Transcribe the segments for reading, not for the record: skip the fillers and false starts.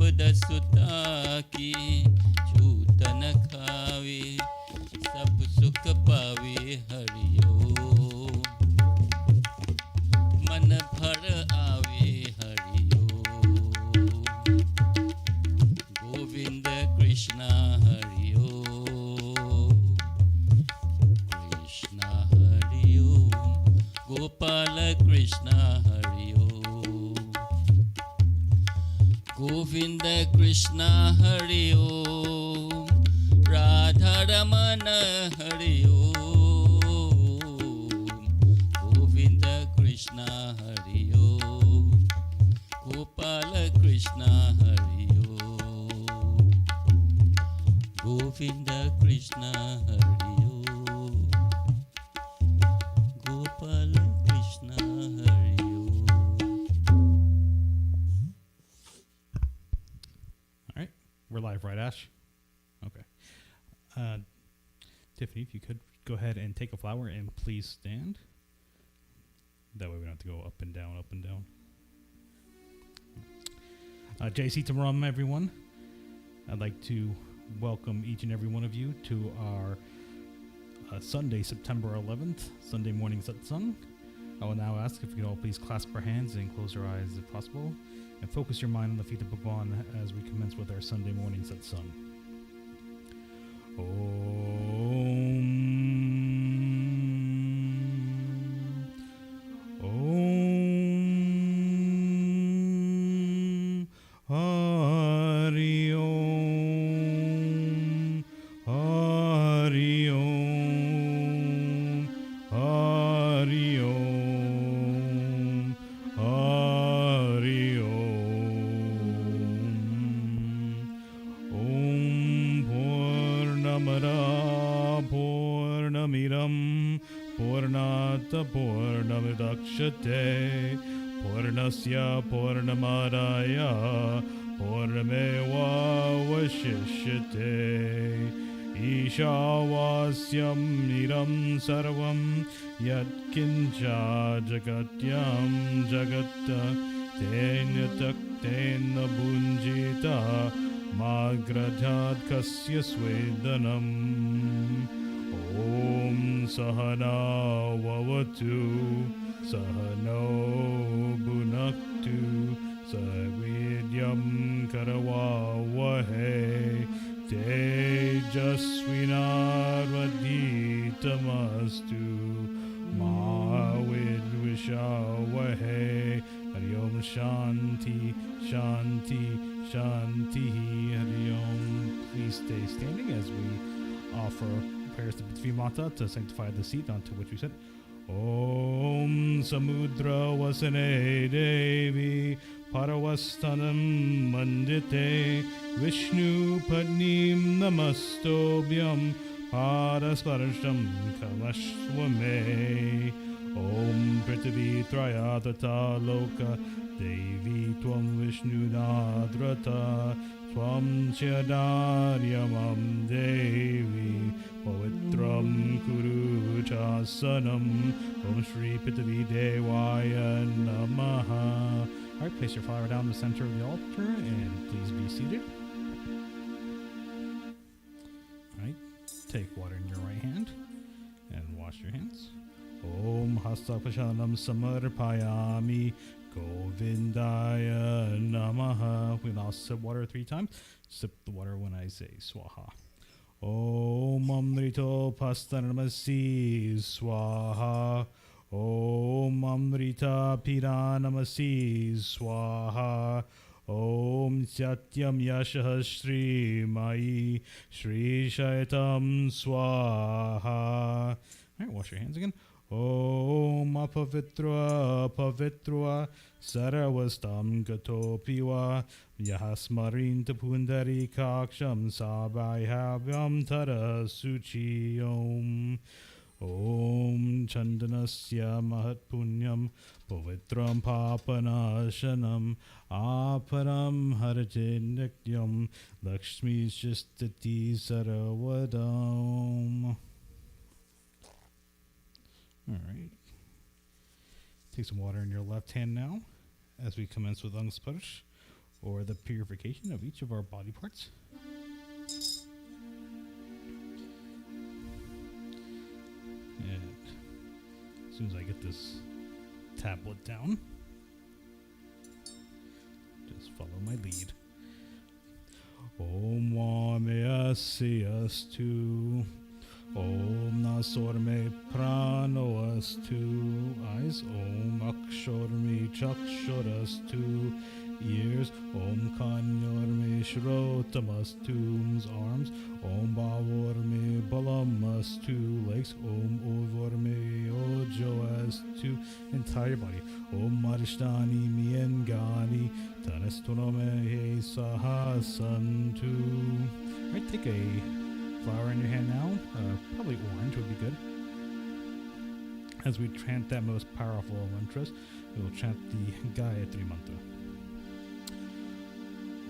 द्रौपद सुता की छूत न खावे सब सुख पावे हरिओ मन भर आवे हरिओ गोविंद कृष्ण हरिओ कृष्ण हरिओ गोपाल कृष्ण हरिओ गोविंद कृष्ण हरिओ राधा रमन हरिओ गोविंद कृष्ण हरिओ गोपाल कृष्ण हरिओ गोविंद कृष्ण हरिओ गोपाल कृष्ण हरिओ. All right, we're live, right, Ash? Okay. Tiffany, if you could go ahead and take a flower and please stand. That way we don't have to go up and down, up and down. Sita Ram, everyone. I'd like to welcome each and every one of you to our Sunday, September 11th, Sunday morning satsang. I will now ask if we could all please clasp our hands and close our eyes if possible, and focus your mind on the feet of Bhagwan as we commence with our Sunday morning satsang. Purnasya Purnamadaya Purnamevavashishyate Ishavasyam Niram Sarvam Yatkincha Jagatyam Jagatta Tena Taktena Bunjita Magradhat Kasya Swedanam Om Sahana Vavatu Sahano Bhunaktu Savidyam Karavavahe Tejasvinarvaditamastu Ma Vidvishavahe Hari Om Shanti Shanti Shanti Hari Om. Please stay standing as we offer prayers to Prithvi Mata to sanctify the seat onto which we sit. Om Samudra Vasane Devi Paravastanam Mandite Vishnu Padnim Namastobhyam Parasparasham Kamashwame Om Prithvi Trayatata Loka Devi Tvam Vishnu Nadrata Tvam Chadaryamam Devi Pavitram Kuru Chasanam Om Shri Prithvi Devaya Namaha. Alright, place your flower down the center of the altar and please be seated. Alright, take water in your right hand and wash your hands. Om Hasta Pashanam Samarpayami Govindaya Namaha. We now sip water 3 times. Sip the water when I say Swaha. Om Amrito Pastanamasi Swaha. Om Amrita Piranamasi Swaha. Om Satyam Yashah Shri Mai Shri Shaitam Swaha. Alright, wash your hands again. Om Apavitra Pavitra Saravastam Gatopiwa Yahasmarinta Pundari Kaksham Sabhayabhyam Tara Suchi Om. Om Chandanasya Mahat Punyam Pavitram Papanashanam Aparam Harate Nityam Lakshmi Shistati Saravadam. Alright. Take some water in your left hand now as we commence with Angsparish. or the purification of each of our body parts. And as soon as I get this tablet down, just follow my lead. Om Vame Astu. Om Nasorme Prano Astu. Eyes. Om Akshormi Chakshurastu. Ears. Om Kanyorme Shrotamastus. Arms. Om Bavorme Balamastu. Legs. Om Uvorme Ojoastu. Entire body. Om Marishtani Miengani. Tanastonome Sahasantu. Alright, take a flower in your hand now. Probably orange would be good. As we chant that most powerful of mantras, we will chant the Gayatri mantra.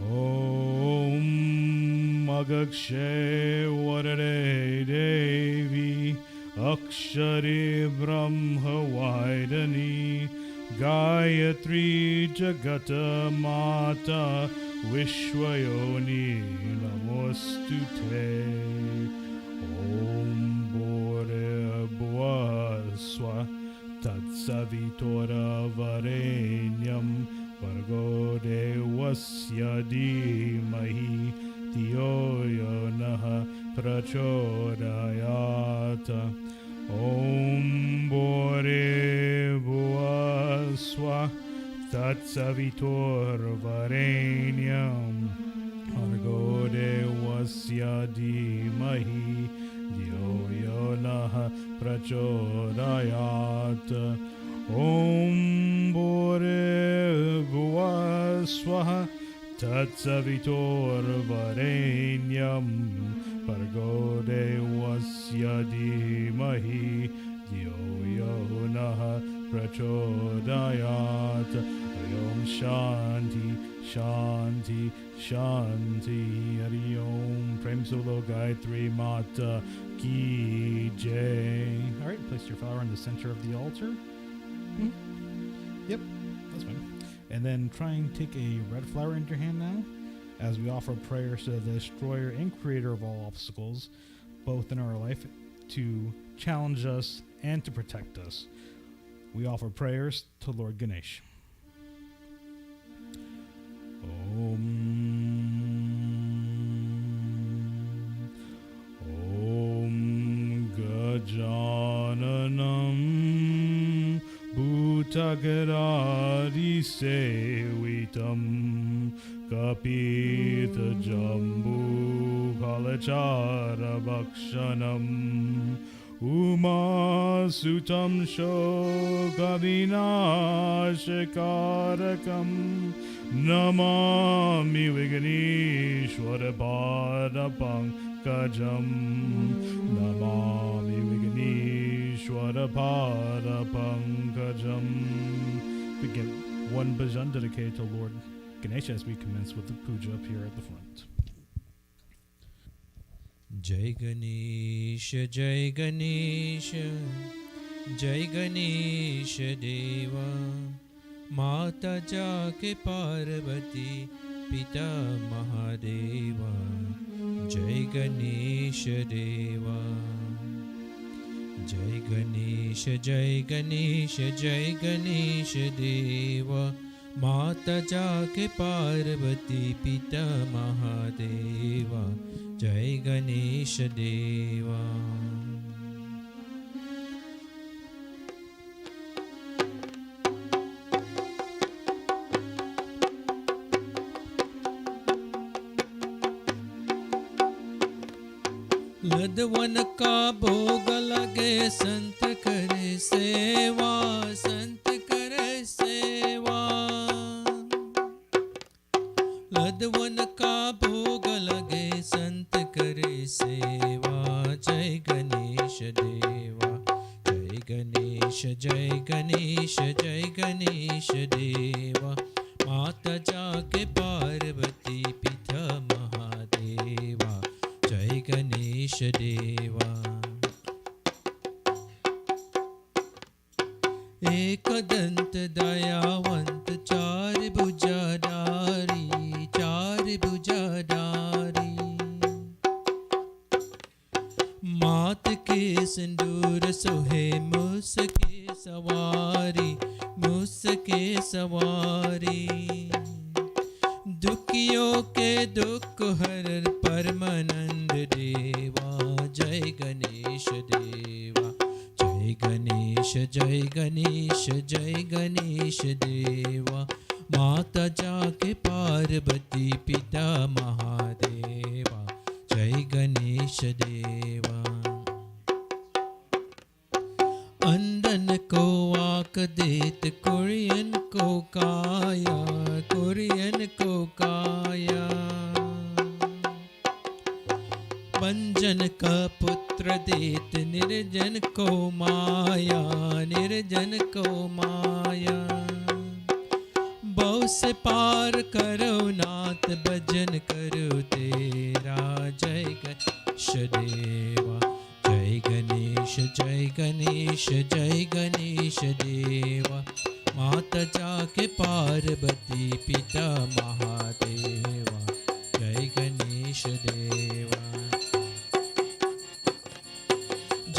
Om Agakshe Varare Devi Akshari Brahma Vaidani Gayatri Jagata Mata Vishwayoni Namostute. Om Bore Bhuaswa Tatsavitora Varenyam Vargo Devasya Dhimahi Dhiyo Yo Naha Prachodayata. Om Bore Bhuaswa Tatsavitor Varenyam Vargo Devasya Dhimahi Dhiyo Yo Naha Prachodayata. Om Bore Bhuaswa Tatsavitor Varenyam Vargo Devasya Dhimahi Dhiyo Yo Naha Prachodayat. Om Shanti, Shanti, Shanti. Hari Om. Prem Solo Gayatri Mata Ki Jai. Alright, place your flower in the center of the altar. Yep, that's fine. And then try and take a red flower into your hand now, as we offer prayers to the destroyer and creator of all obstacles, both in our life, to challenge us and to protect us. We offer prayers to Lord Ganesh. Om Gajananam Bhutagaradi Sevitam Kapita Jambu Kalachara Bhakshanam Uma Sutam Shokavinashikarakam Namami Viganeshwara Pankajam. Namami Viganeshwara Pankajam. We get one bhajan dedicated to Lord Ganesha as we commence with the puja up here at the front. Jai Ganesha, Jai Ganesha, Jai Ganesha Deva, Mata Jake Parvati, Pita Mahadeva, Jai Ganesha Deva. Jai Ganesha, Jai Ganesha, Jai Ganesha Deva, Mata Jake Parvati, Pita Mahadeva, Jai Ganesha Deva. लदवन का भोग लगे संत करे सेवा, संत करे सेवा। लदवन का भोग लगे संत करे सेवा। जय गणेश देवा, जय गणेश, जय गणेश, जय गणेश देवा। माता जाके पार्वती पिता महादेवा, जय गणेश देवा। एक दंत दयावंत चार भुजाधारी, सवारी दुखियों के दुख हर परमानंद देवा जय गणेश देवा जय गणेश जय गणेश जय गणेश देवा माता जाके पार्वती पिता महादेवा जय गणेश देवा अंधन को आँख देत कुरियन को काया कुरियन को काया बंजन का पुत्र देत निर्जन को माया निर्जन को माया बहु से पार करो नाथ भजन करो तेरा जय गणेश देवा जय गणेश जय गणेश जय गणेश देवा माता जाके पार्वती पिता महादेवा जय गणेश देवा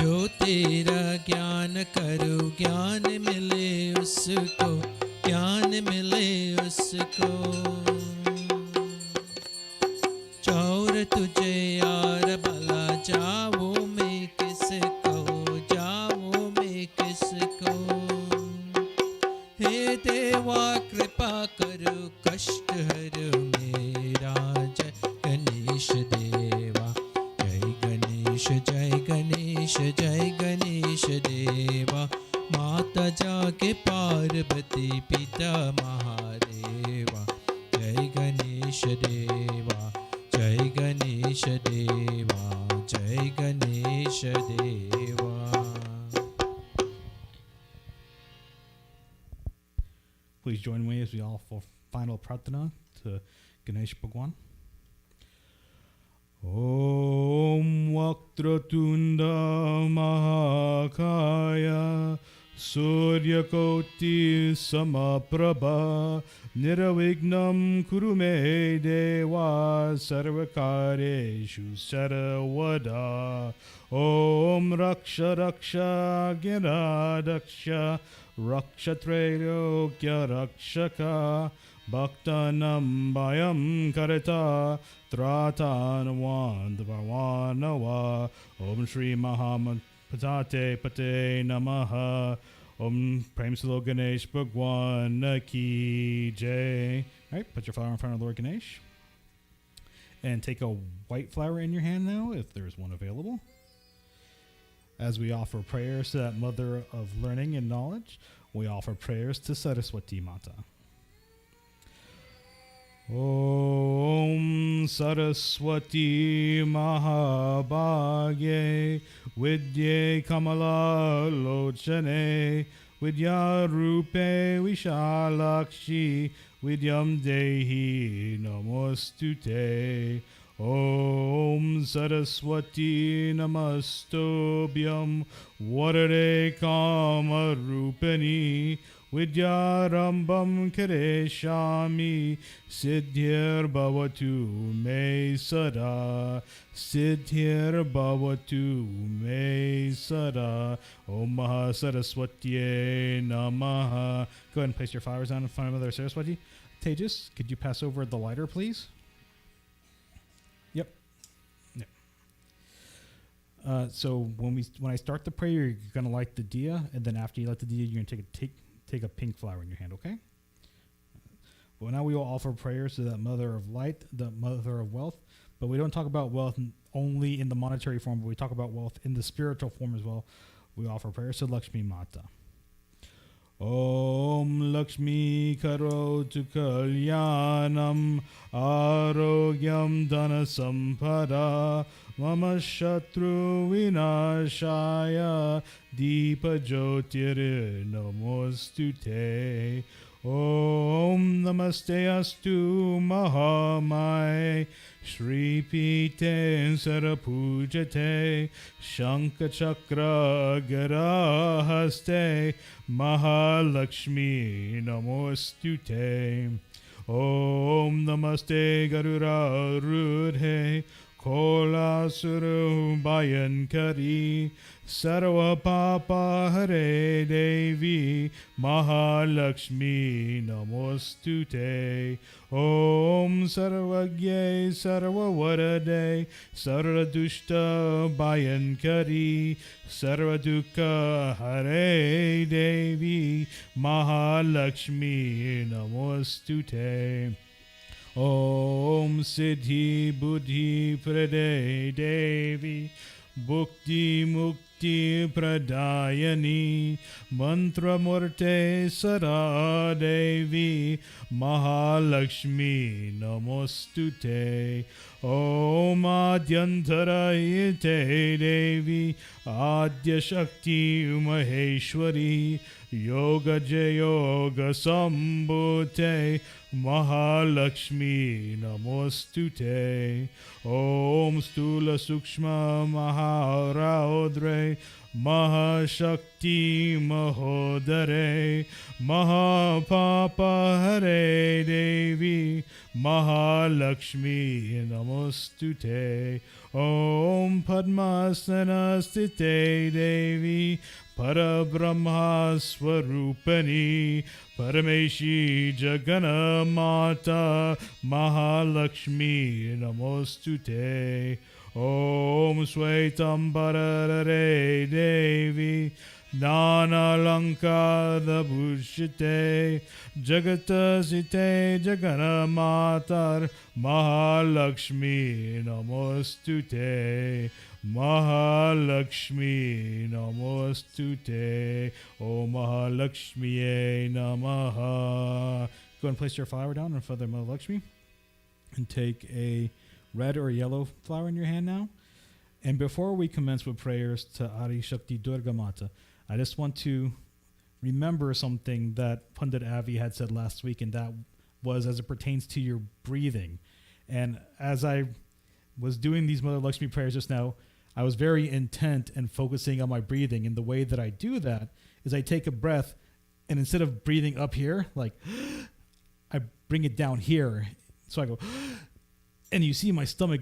जो तेरा ज्ञान करो ज्ञान मिले उसको ज्ञान मिले उसको चौर तुझे यार भला जाओ मैं किसको जाओ मैं किसको हे देवा कृपा करो कष्ट हरो मेरा जय गणेश देवा जय गणेश जय गणेश जय गणेश देवा माता जाके पार्वती पिता महादेवा जय गणेश देवा जय गणेश देवा जय गणेश देवा Please join me as we offer final pratana to Ganesh Bhagwan. Om Vaktratunda Mahakaya Suryakoti Samaprabha Niravignam Kurume Deva Sarvakareshu Saravada Om Raksha Raksha Giradaksha Rakshatrayokya Rakshaka Bhaktanam Bhayam Karita Tratanavandvarvanava Om Shri Mahamad Patate Pate Namaha Om Prem Salo Ganesh Bhagwan Ki Jai. Alright, put your flower in front of Lord Ganesh. And take a white flower in your hand now, if there's one available. As we offer prayers to that mother of learning and knowledge, we offer prayers to Saraswati Mata. Om Saraswati Mahabhagye Vidye Kamala Lochane Vidya Rupe Vishalakshi Vidyam Dehi Namostute Om Saraswati Namastobhyam Varade Kama Rupani Vidyarambam Kareshami Siddhir Bhavatu Me Sada Siddhir Bhavatu Me Sada Om Maha Saraswati Namaha. Go ahead and place your flowers down in front of Mother Saraswati. Tejas, could you pass over the lighter, please? Yep. Yep. So when I start the prayer, you're gonna light the diya, and then after you light the diya, you're gonna take a pink flower in your hand, okay? Well, now we will offer prayers to that mother of light, the mother of wealth, but we don't talk about wealth only in the monetary form, but we talk about wealth in the spiritual form as well. We offer prayers to Lakshmi Mata. Om Lakshmi Karotu Kalyanam Arogyam Dana Sampada Mama Shatru Vinashaya Deepa Jyotir Namostute Om Namaste Astu Mahamai Shri Pite Sarapujate Shankha Chakra Garahaste Mahalakshmi Namostute Om Namaste Garura Rudhe Kola Suru Bayankari Sarva Papa Hare Devi Mahalakshmi Namostute Om Sarvagye Sarva Varade Sarvadushta Bayankari Sarvadukha Hare Devi Mahalakshmi Namostute Om Siddhi Buddhi Prade Devi Bhukti Mukti Pradayani Mantra Murte Sara Devi Mahalakshmi Namostute Om Adyantarayate Devi Adya Shakti Maheshwari Yoga Jayoga Sambhute Mahalakshmi Namostute Om Stula Sukshma Maharaudre Mahashakti Mahodare Mahapapa Hare Devi Mahalakshmi Namostute Om Padmasana Sthite Devi Parabrahma Swarupani Parameshi Jagana Mata Mahalakshmi Namostute Om Swaitambarare Devi Nana Lankada Bhushite Jagata Site Jagana Matar Mahalakshmi Namostute Mahalakshmi Namostute O Mahalakshmiye Namaha. Go and place your flower down in front of Mahalakshmi and take a red or yellow flower in your hand now. And before we commence with prayers to Adi Shakti Durga Mata, I just want to remember something that Pandit Avi had said last week, and that was as it pertains to your breathing. And as I was doing these Mother Lakshmi prayers just now, I was very intent and focusing on my breathing. And the way that I do that is I take a breath, and instead of breathing up here, like I bring it down here. So I go, and you see my stomach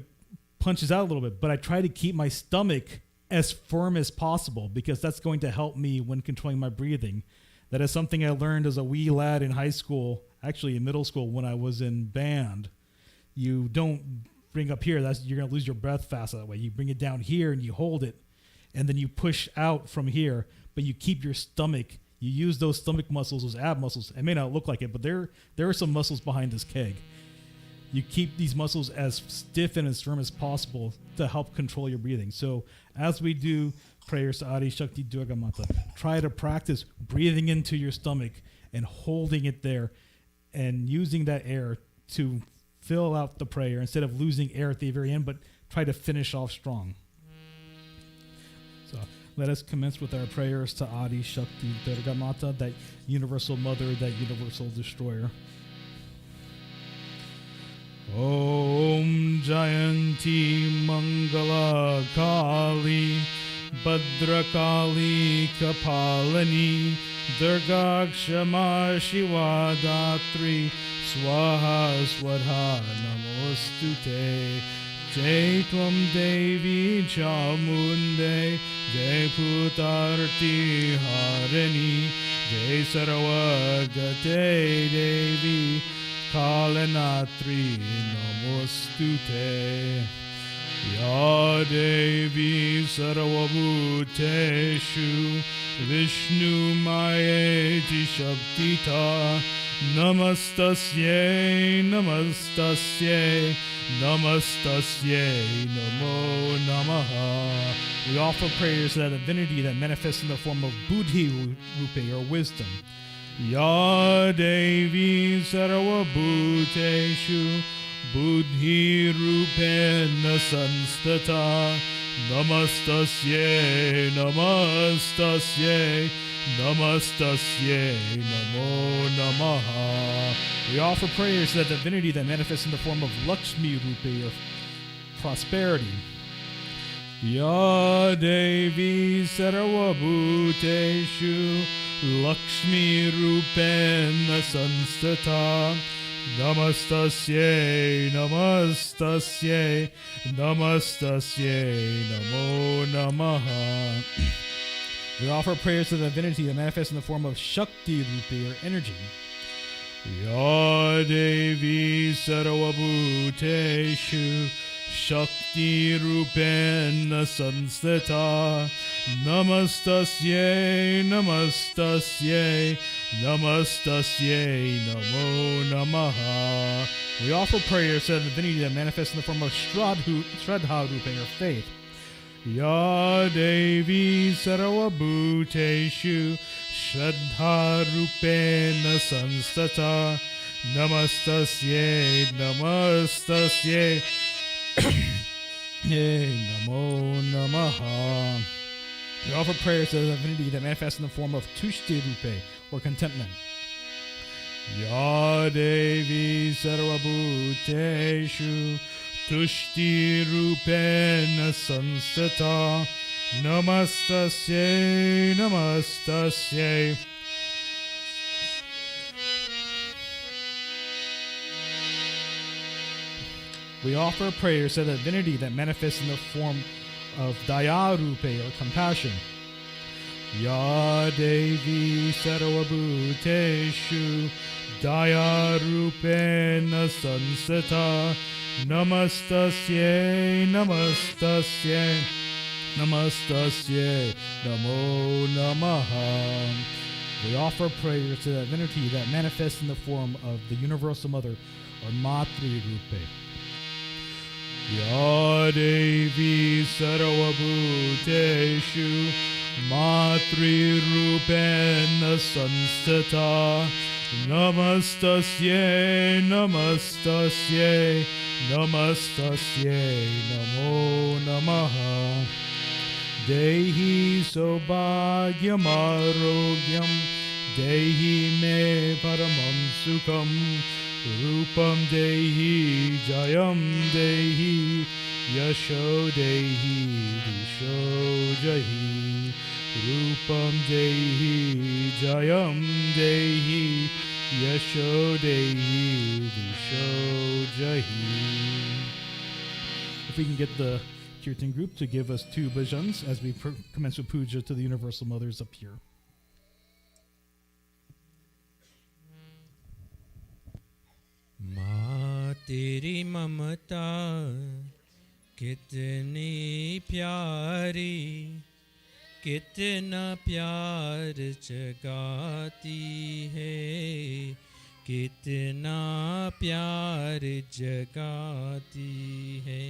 punches out a little bit, but I try to keep my stomach as firm as possible because that's going to help me when controlling my breathing. That is something I learned as a wee lad in high school, actually in middle school when I was in band. You don't bring up here, you're going to lose your breath fast that way. You bring it down here and you hold it, and then you push out from here, but you keep your stomach. You use those stomach muscles, those ab muscles. It may not look like it, but there are some muscles behind this keg. You keep these muscles as stiff and as firm as possible to help control your breathing. So as we do prayers to Adi Shakti Durga Mata, try to practice breathing into your stomach and holding it there and using that air to fill out the prayer instead of losing air at the very end, but try to finish off strong. So let us commence with our prayers to Adi Shakti Durga Mata, that universal mother, that universal destroyer. Om Jayanti Mangala Kali Bhadrakali Kapalani Durga Kshama Shiva Datri Swaha Swadha Namostute Jai Tvam Devi Chamunde Jai Putarti Harini Jai Saravagate Devi Kalanatri Namostute Ya Devi Sarvabhuteshu Vishnu Mayeti Shaktita Namastasye Namastasye Namastasye Namo Namaha. We offer prayers to that divinity that manifests in the form of Buddhi Rupe, or wisdom. Ya Devi Sarva Bhuteshu Buddhi Rupena Sanstata Namastasye Namastasye Namastasye Namo Namaha. We offer prayers to that divinity that manifests in the form of Lakshmi Rupe, or prosperity. Ya Devi Sarva Bhuteshu Lakshmi Rupena Sanstata Namastasye, namastasye, namastasye, namo namaha. We offer prayers to the divinity that manifests in the form of Shakti Rupi or energy. Ya Devi Sarvabhuteshu Shakti Rupena Sanstita Namastasye, namastasye, namastasye, namo namaha. We offer prayers to the divinity that manifests in the form of Shraddha Rupa or faith. Ya Devi Sarvabhuteshu Shraddha Rupena Sanstata Namastasye, namastasye, namo namaha. We offer prayers to the divinity that manifests in the form of Tushti Rupe or contentment. Ya Devi Sarvabhuteshu Tushti Rupena Sanstata Namastasye, namastasye. We offer prayers to the divinity that manifests in the form of Daya Rupe or compassion. Ya Devi Sarvabhuteshu Daya Rupena Sanstata Namastasye, namastasye, namastasye, namo namaha. We offer prayers to the divinity that manifests in the form of the Universal Mother or Matri Rupe. Ya Devi Sarvabhuteshu Matri Rupena Sanstata Namastasye, namastasye, namastasye, namo namaha. Dehi sobhagyam arogyam, dehi me paramam sukham, rupam dehi jayam dehi, yasho dehi disho jahi. Rupam dehi jayam dehi, yasho dehi disho jahi. If we can get the Kirtan group to give us 2 bhajans as we commence with puja to the Universal Mothers up here. माँ तेरी ममता कितनी प्यारी, कितना प्यार जगाती है, कितना प्यार जगाती है।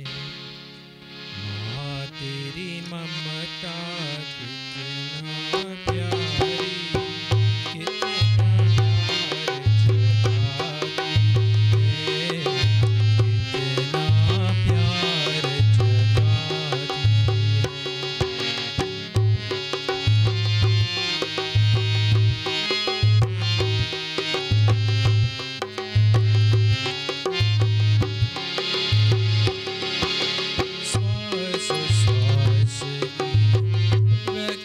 माँ तेरी ममता कितना प्यारी, कितना प्यार जगाती है, कितना प्यार जगाती श्वास श्वास की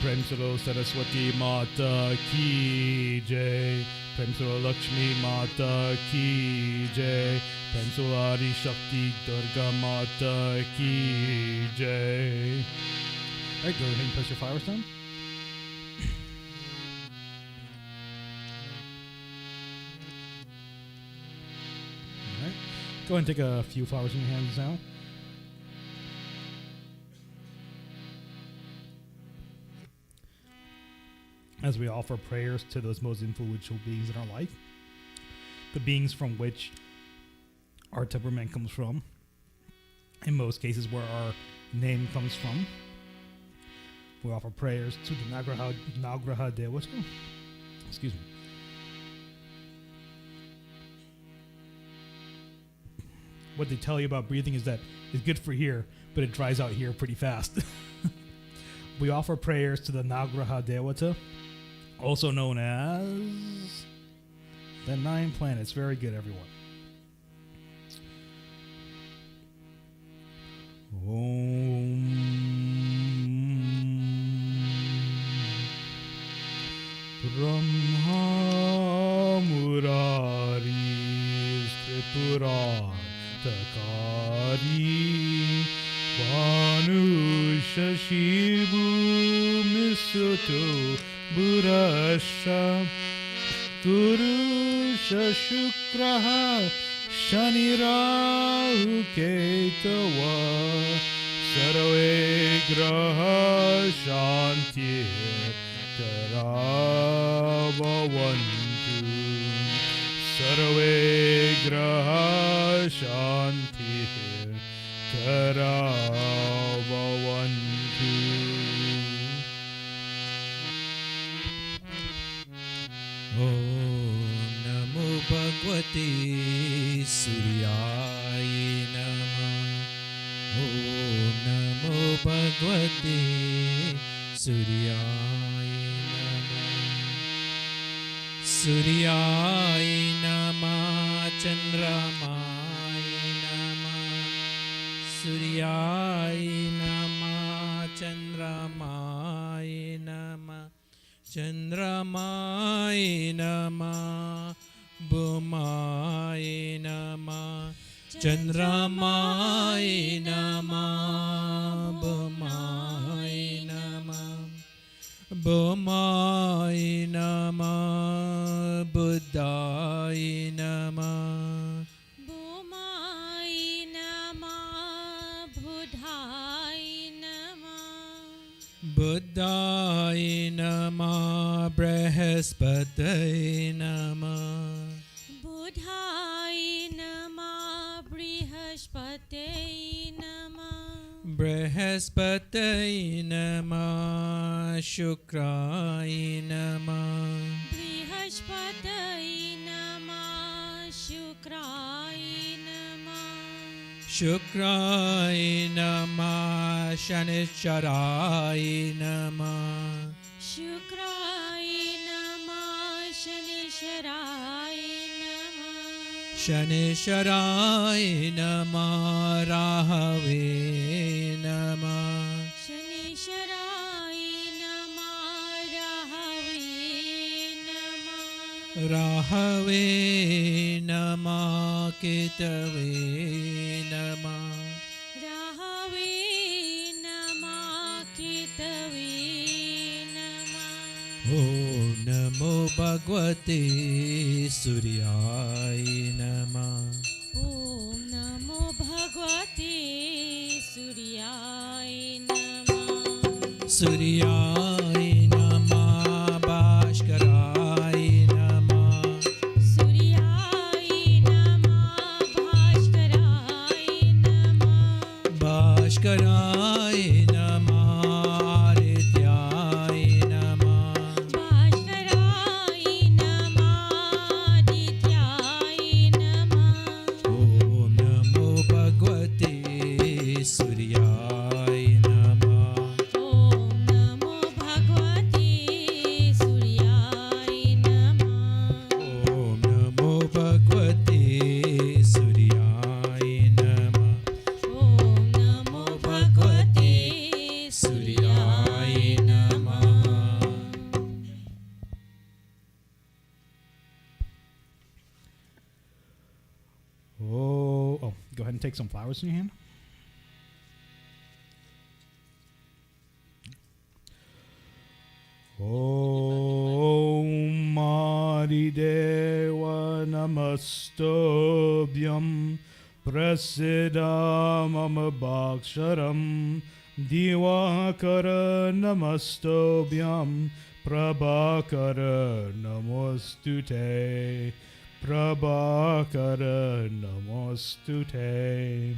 Prem Solo Saraswati Mata Ki Jai. Prem Solo Lakshmi Mata Ki Jai. Prem Solo Adi Shakti Durga Mata Ki Jai. Alright, go ahead and place your flowers down. Alright. Go ahead and take a few flowers in your hands now. As we offer prayers to those most influential beings in our life, the beings from which our temperament comes from, in most cases where our name comes from. We offer prayers to the Nagraha Devata. Excuse me. What they tell you about breathing is that it's good for here, but it dries out here pretty fast. We offer prayers to the Nagraha Devata, also known as the 9 planets. Very good, everyone. Om Brahma Murari Tripura Takari Vanu Shashibu Misuto Burasha Turusha Shukraha Shanirahu Ketava Sarve Graha Shanti Taravavantu Sarve Graha Shanti Taravavantu. Om Namo Bhagavate Suryaya Namah. Om Namo Bhagavate Suryaya Namah. Suryaya Namah Chandramaya Namah. Suryaya Namah Chandramaya Namah. Chandramaya Namah Bhumaya Namah. Chandramaya Namah Bhumaya Namah. Bhumaya Namah Buddhaya Namah. Bhumaya Namah Buddhaya Namah. Buddhaya Namah Brihaspataya Namah. Buddhaya Namah Brihaspataya Namah. Brihaspataya Namah Shukraya Namah. Brihaspataya Namah Shukraya Namah. Shukraya Namah Shanicharaya Namah. Shukraya Namah Shanisharaya Namah. Shanisharaya Namah Rahave Namah. Shanisharaya Namah Rahave Namah. Rahave Namah Ketave Namah. Rahave Namah Ketave Namah. Om Namo Bhagavate Suryaya Namah. Om Namo Bhagavate Suryaya Namah. Suryaya Namah Bhaskaraaya Namah. Suryaya Namah Bhaskaraaya Namah. Bhaskaraaya Namah Adityaya Namah. Bhaskaraaya Namah Adityaya Namah. Om Namo Bhagavate Suryaya Namah. Om Namo Bhagavate Suryaya Namah. Om Namo Bhagavate Suryaya Namah. Om Namo Bhagavate Suryaya Namah. and take some flowers in your hand. Om Adideva Namastobhyam Prasidam Bhaksharam Divakara Namastobhyam Prabhakara Namostute Prabhakara Namostute.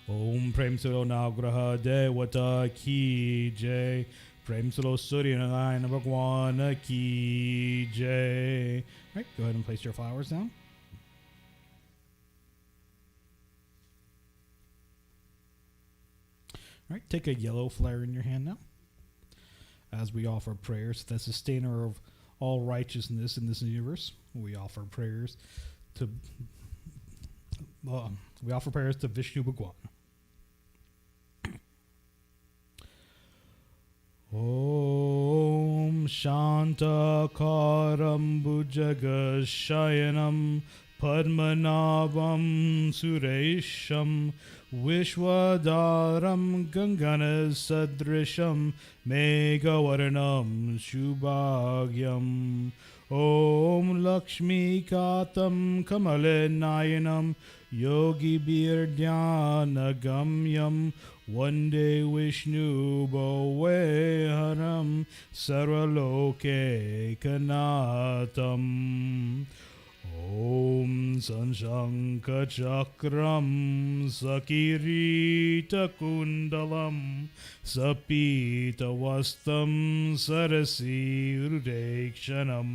Om Prem Suro Nagraha Devata Ki Jai. Prem Suro Surya Narayana Bhagwana Ki Jai. Alright, go ahead and place your flowers down. Alright, take a yellow flare in your hand now. As we offer prayers to the sustainer of all righteousness in this universe, we offer prayers to Vishnu Bhagwan. Om Shantakaram Bhujagashayanam Padmanabam Suresham Vishwadaram Gangana Sadrisham Megavaranam Shubhagyam. Om Lakshmi Katam Kamalenayanam Yogi Birdhyanagamyam Vande Vishnu Bhaveharam Sarvaloke Kanatam. Om Sanshanka Chakram Sakirita Kundalam Sapita Vastam Sarasi Rudekshanam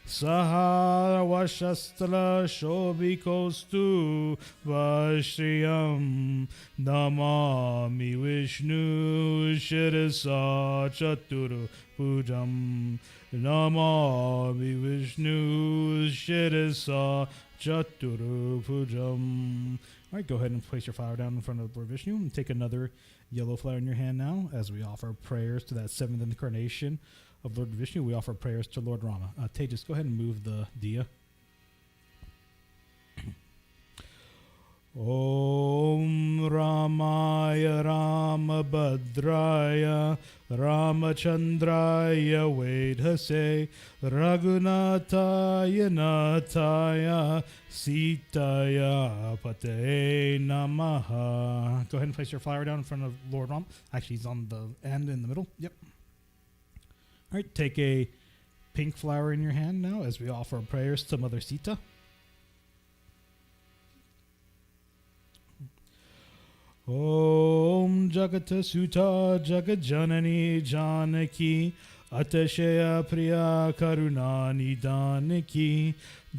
Sahara Vashastra Shobikostu Vashriyam Namami Vishnu Shirasa Chaturu Pujam Namami Vishnu Shirasa Chaturu Pujam. Alright, go ahead and place your flower down in front of Lord Vishnu and take another yellow flower in your hand now as we offer prayers to that seventh incarnation of Lord Vishnu. We offer prayers to Lord Rama. Tejas, go ahead and move the diya. Om Ramaya Ramabhadraya Ramachandraya Vedhase Raghunathaya Nathaya Sitaya Pate Namaha. Go ahead and place your flower down in front of Lord Ram. Actually, he's on the end in the middle. Yep. All right, take a pink flower in your hand now as we offer prayers to Mother Sita. Om Jagata Suta Jagajanani Janaki Atashaya Priya Karuna Nidanaki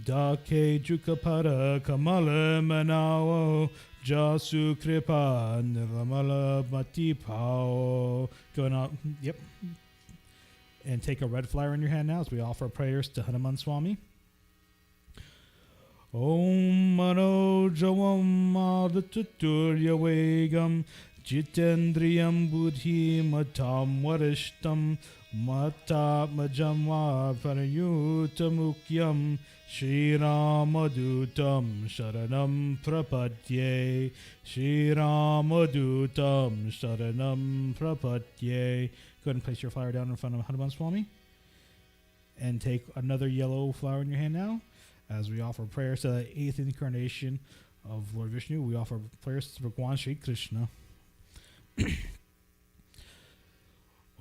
Dake Jukapara Kamala Manao Jasu Kripa Niramala Mati Pao. Going out, yep. And take a red flower in your hand now as we offer prayers to Hanuman Swami. Om Mano Javam Adataturya Vegam Jitendriyam Buddhi Matam Varishtam Matatmajam Parayuta Mukyam Shri Ramadutam Sharanam Prapadye Shri Ramadutam Sharanam Prapadye. Go ahead and place your flower down in front of Hanuman Swami. And take another yellow flower in your hand now. As we offer prayers to the 8th incarnation of Lord Vishnu, we offer prayers to Bhagwan Shri Krishna.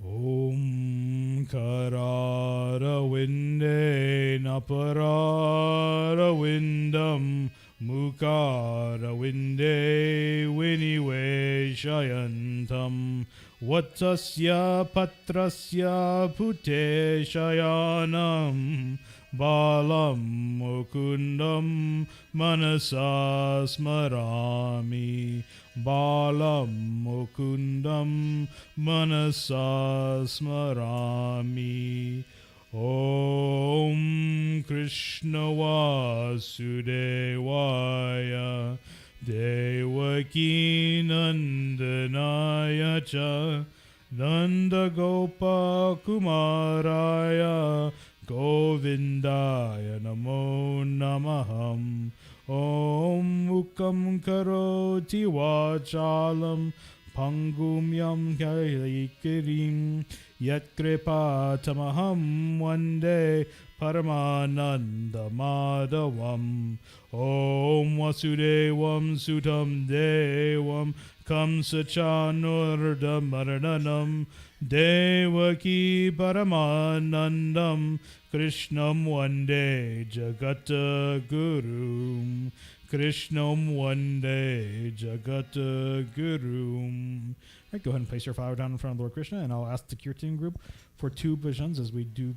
Om Karara Vinde Naparara Vindam Mukara Vinde Vinive Shayantam Vatsasya Patrasya Pute Shayanam Balam Mukundam Manasa Smarami Balam Mukundam Manasa Smarami. Om Krishna Vasudevaya Devaki Nandanaya Cha Nanda Gopa Kumaraya Govindaya Namo Namaham. Om Mukam Karoti Vachalam Pangum Yam Kaikarim Yat Kripa Tamaham Vande Paramananda Madhavam. Om Vasudevam Sutam Devam Kamsachanurda Marananam Devaki Paramanandam Krishnam Vande Jagata Gurum. Krishnam Vande Jagata Gurum. Right, go ahead and place your flower down in front of Lord Krishna, and I'll ask the Kirtan group for 2 bhajans as we do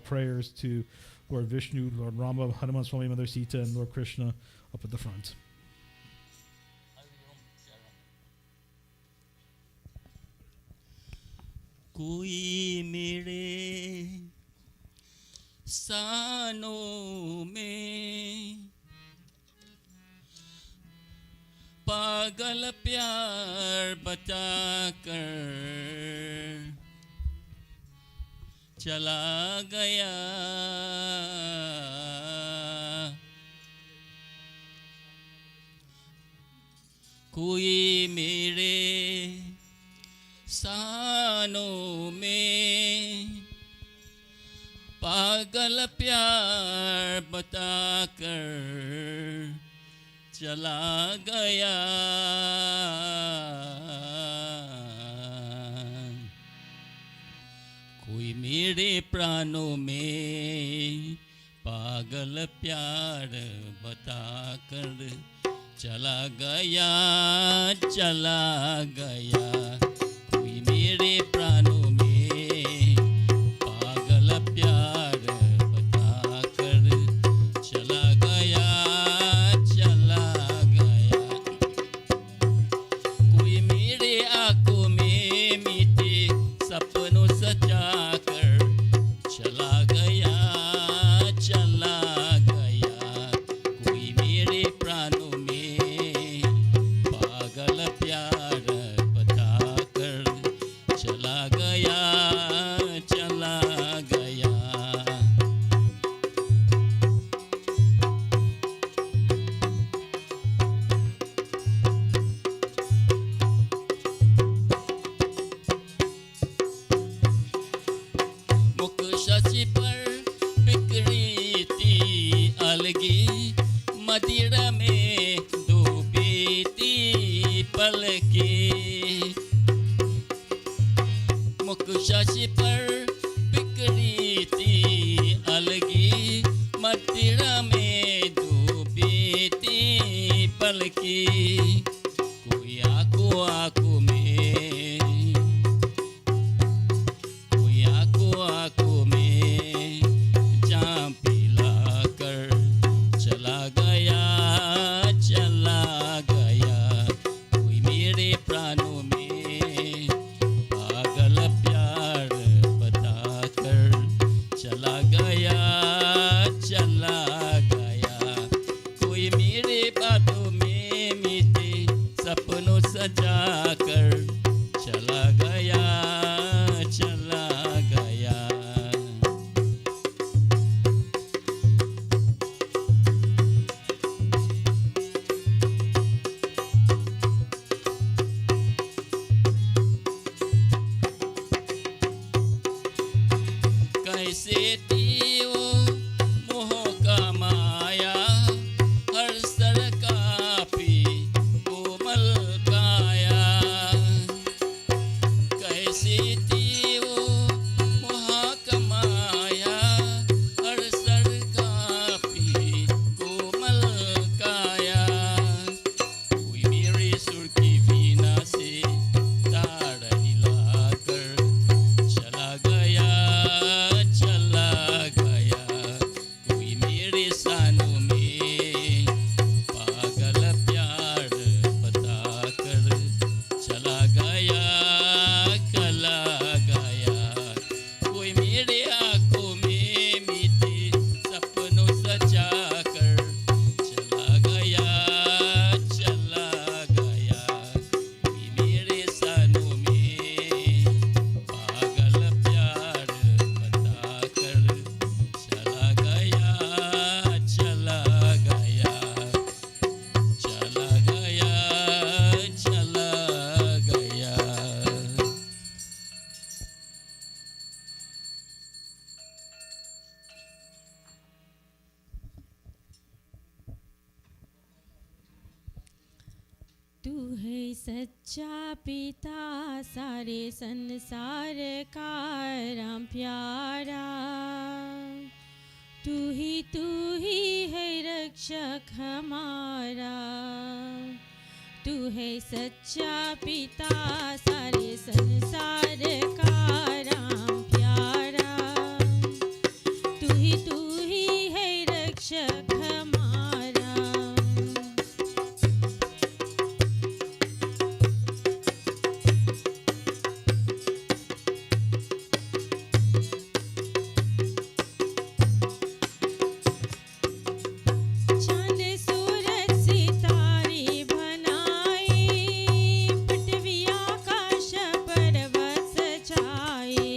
prayers to Lord Vishnu, Lord Rama, Hanuman Swami, Mother Sita, and Lord Krishna up at the front. कोई मेरे सानों में पागल प्यार बता कर चला गया, कोई मेरे सानों में पागल प्यार बता कर चला गया, कोई मेरे प्राणों में पागल प्यार बता कर चला गया, चला गया, कोई मेरे प्राणों में पागल प्यार बता कर चला गया, चला गया, कोई मेरे आंखों में मीठे सपनों सजा कर चला गया, चला गया, कोई मेरे प्राणों में पागल प्यार बता कर चला गया, चला गया। मुख शशि पर बिखरी थी अलगी, मदिरा में डूबी थी पलकी, मुख शशि पर बिखरी थी अलगी, मदिरा में डूबी थी पलकी, कोई आंखों आंखों में, कोई आंखों आंखों में जाम पिला कर चला गया, चला गया, कोई मेरे प्राणों में पागल प्यार बता कर सच्चा पिता सारे संसार का राम प्यारा, तू ही है रक्षक हमारा। तू है सच्चा पिता सारे संसार का राम प्यारा, तू ही है रक्षक हमारा। चांद सूरज सितारे बनाए, पृथ्वी आकाश पर्वत सजाए।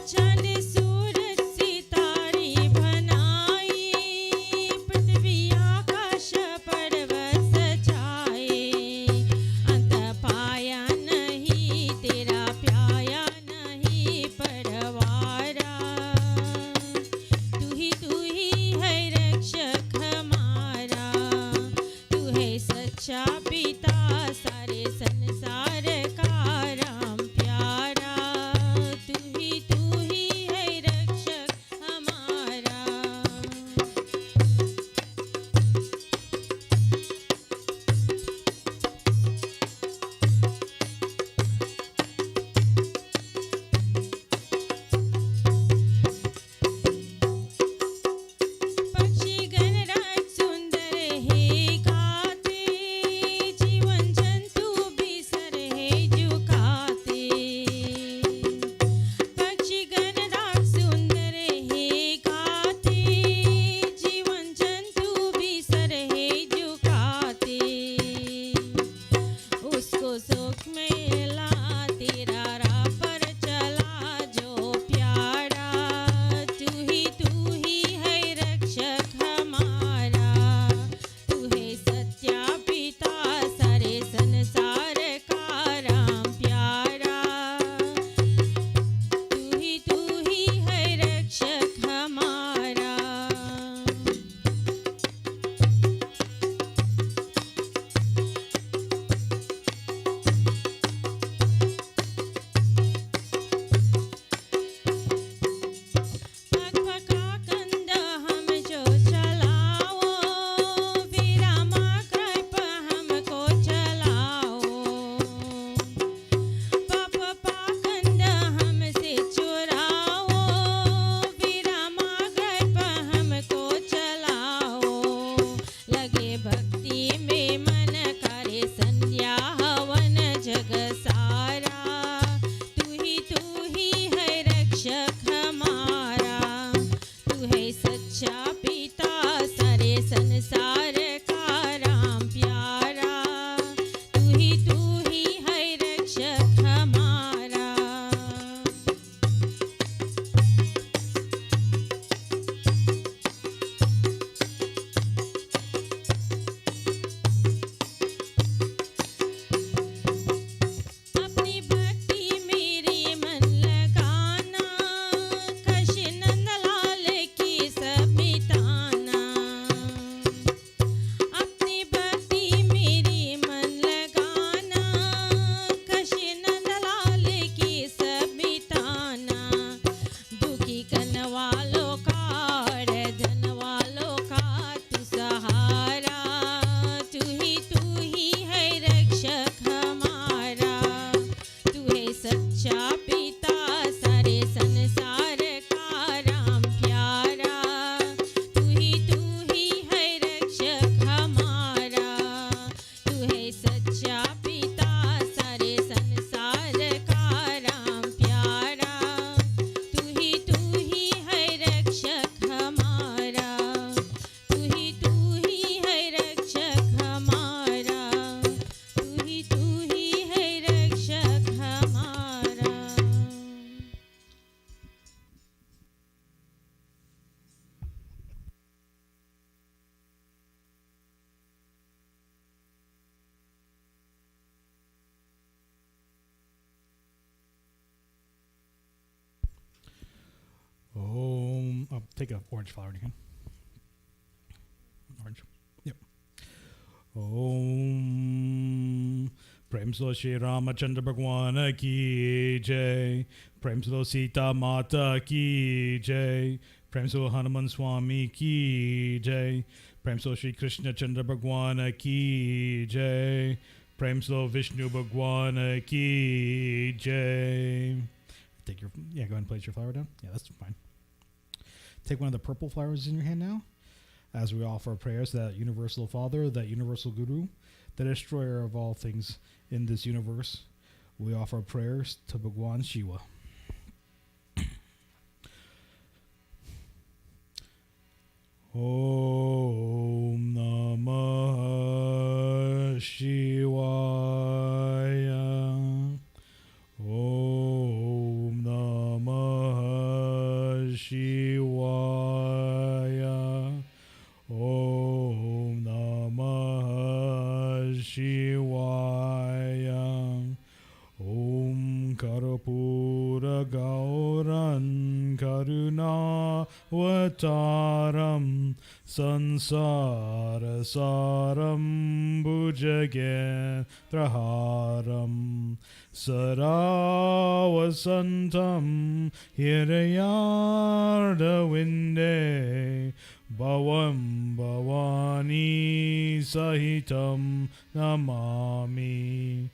चांद सूरज सितारे बनाए, पृथ्वी आकाश पर्वत सजाए। अंत पाया नहीं तेरा प्याया नहीं परवारा, तू ही है रक्षक हमारा। तू है सच्चा पिता सारे संसार का राम प्यारा, तू ही है रक्षक हमारा। पक्षी गणराज सुंदर है गाते, जीवन जंतु भी सर है झुकाते। पक्षी गणराज सुंदर है गाते, जीवन जंतु भी सर है झुकाते। उसको सुख मिला तेरा राह पर चला जो प्यारा, तू ही है रक्षक हमारा। तू है सत्या पिता सारे संसार का राम प्यारा, तू ही है रक्षक हमारा। पग पका कंद हम जो चलाओ, विरामा कृप हमको चलाओ। पाप पाखंड हमसे चुराओ, विरामा कृप हमको चलाओ। लगे भक्ति में मन करे संध्या हवन जग सारा, तू ही है रक्षक हमारा। तू है सच्चा पिता सारे संसार का राम प्यारा, तू ही है रक्षक हमारा। अपनी भक्ति मेरी मन लगाना, कश नंदलाल की सब मिटाना। अपनी भक्ति मेरी मन लगाना, कश नंदलाल की सब मिटाना। दुखी करने वालों का और धन वालों का तू सहारा, तू ही है रक्षक हमारा। तू है सच्चा पिता सारे संसार का राम प्यारा, तू ही है रक्षक हमारा। तू है सच्चा पिता सारे संसार का राम प्यारा, तू ही है रक्षक हमारा। तू ही है रक्षक हमारा, तू ही है रक्षक हमारा। Take a orange flower again. Orange. Yep. Om Prem se lo Shri Ramachandra Bhagwan ki jai. Prem se lo Sita Mata ki jai. Prem se lo Hanuman Swami ki jai. Prem se lo Shri Krishna Chandra Bhagwan ki jai. Prem se lo Vishnu Bhagwan ki jai. Take your, go ahead and place your flower down. Yeah, that's fine. Take one of the purple flowers in your hand now, as we offer prayers to that universal Father, that universal Guru, the destroyer of all things in this universe. We offer prayers to Bhagwan Shiva. Om Namah Shivaya. Om Namah Shivaya. Om Namah Shivaya. Om Karapura Gauran Karuna Vataram Sansara Saram Bhujagendraharam Saravasantam Hirayardavinde Bhavam Bhavani Sahitam Namami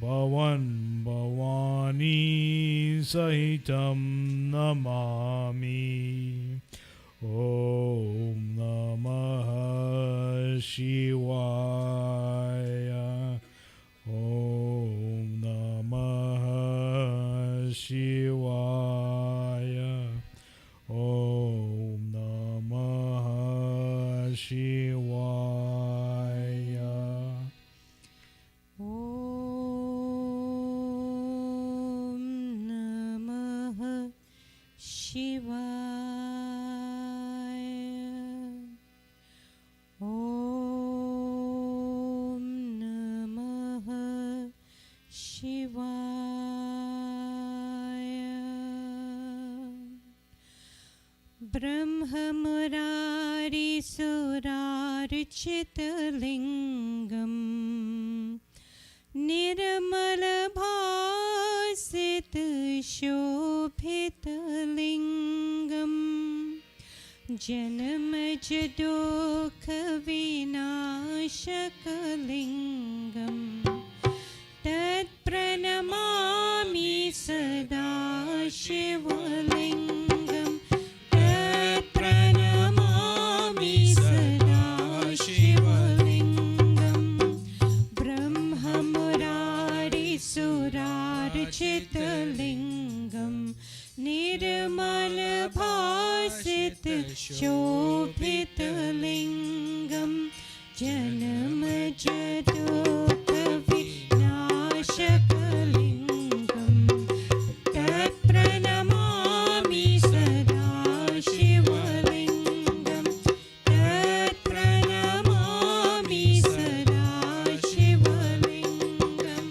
Bhavan Bhavani Sahitam Namami. Om Namah Shivaya. Om Namah Shivaya. Om Namah Shivaya. Om Namah Shivaya. Om Namah Shivaya. Brahma Murari Surarchitalingam Nirmal Bhasit Shobhitalingam Janmaj Dukha Vinashakalingam Tat Pranamami Sada Shivalingam Tat Pranamami Sada Shivalingam Brahma Murari Surarchitalingam Nirmal Bhasit Shobhitalingam Janmaj Dukha Vinashakalingam Tat Pranamami Sada Shivalingam Tat Pranamami Sada Shivalingam.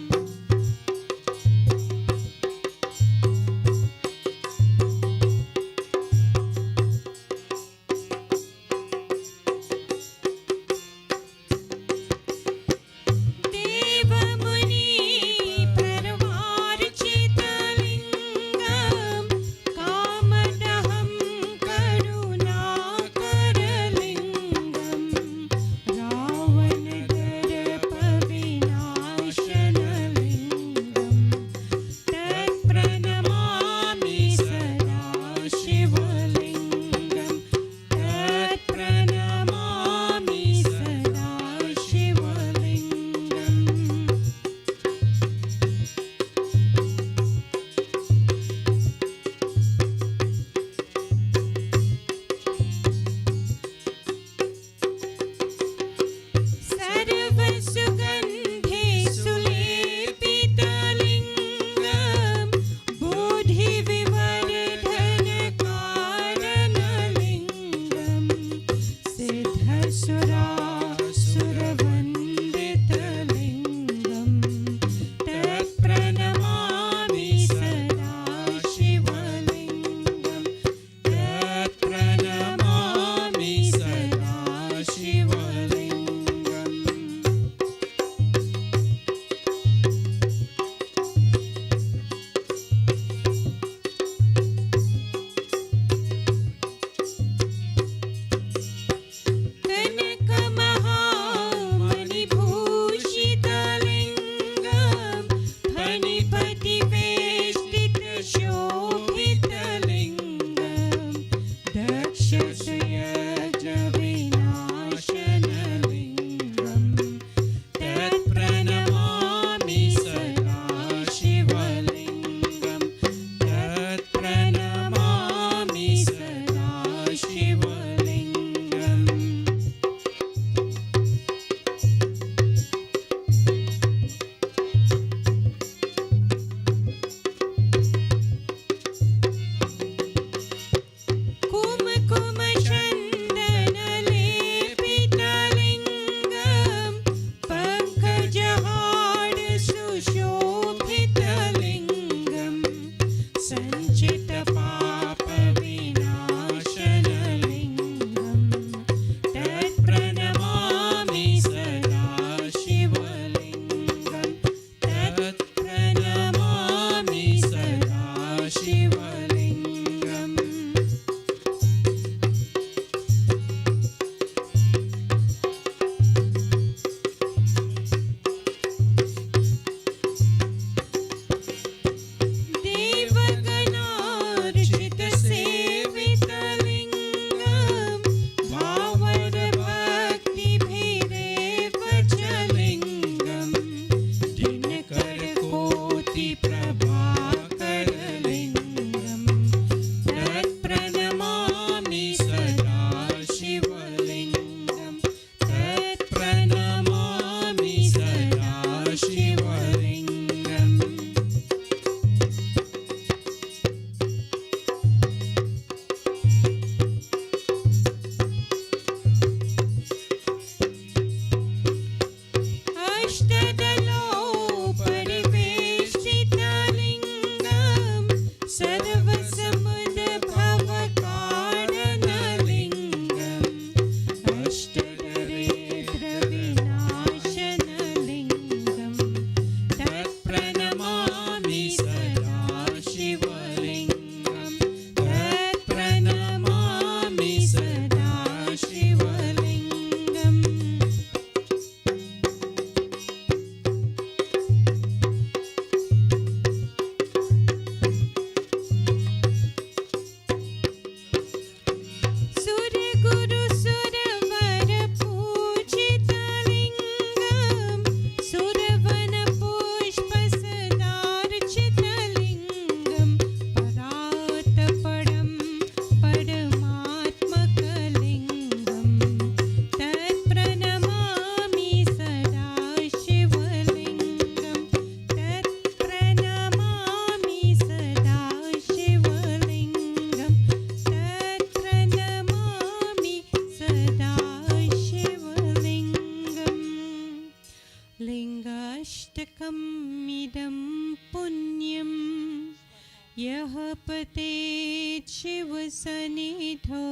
यः पतेत् शिवसन्निधौ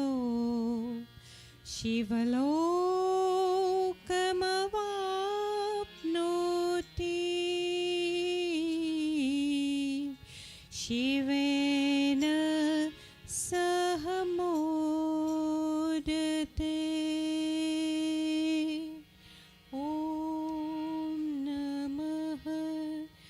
शिवलोकमवाप्नोति शिवेन सह मोदते ॐ नमः शिवाय।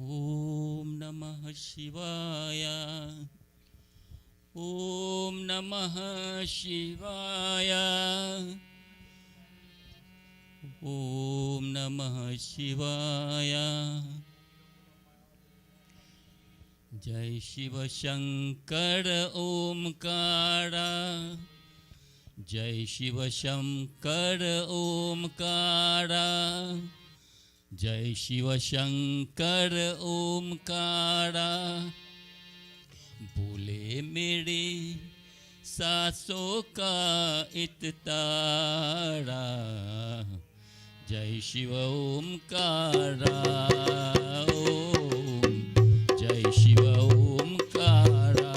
ॐ नमः शिवाय। ॐ नमः शिवाय। ॐ नमः शिवाय। जय शिव शंकर ओमकार। जय शिव शंकर ओमकार। जय शिव शंकर ओमकारा। बोले मेरे सांसों का इततारा। जय शिव ओमकारा। ओम जय शिव ओमकारा।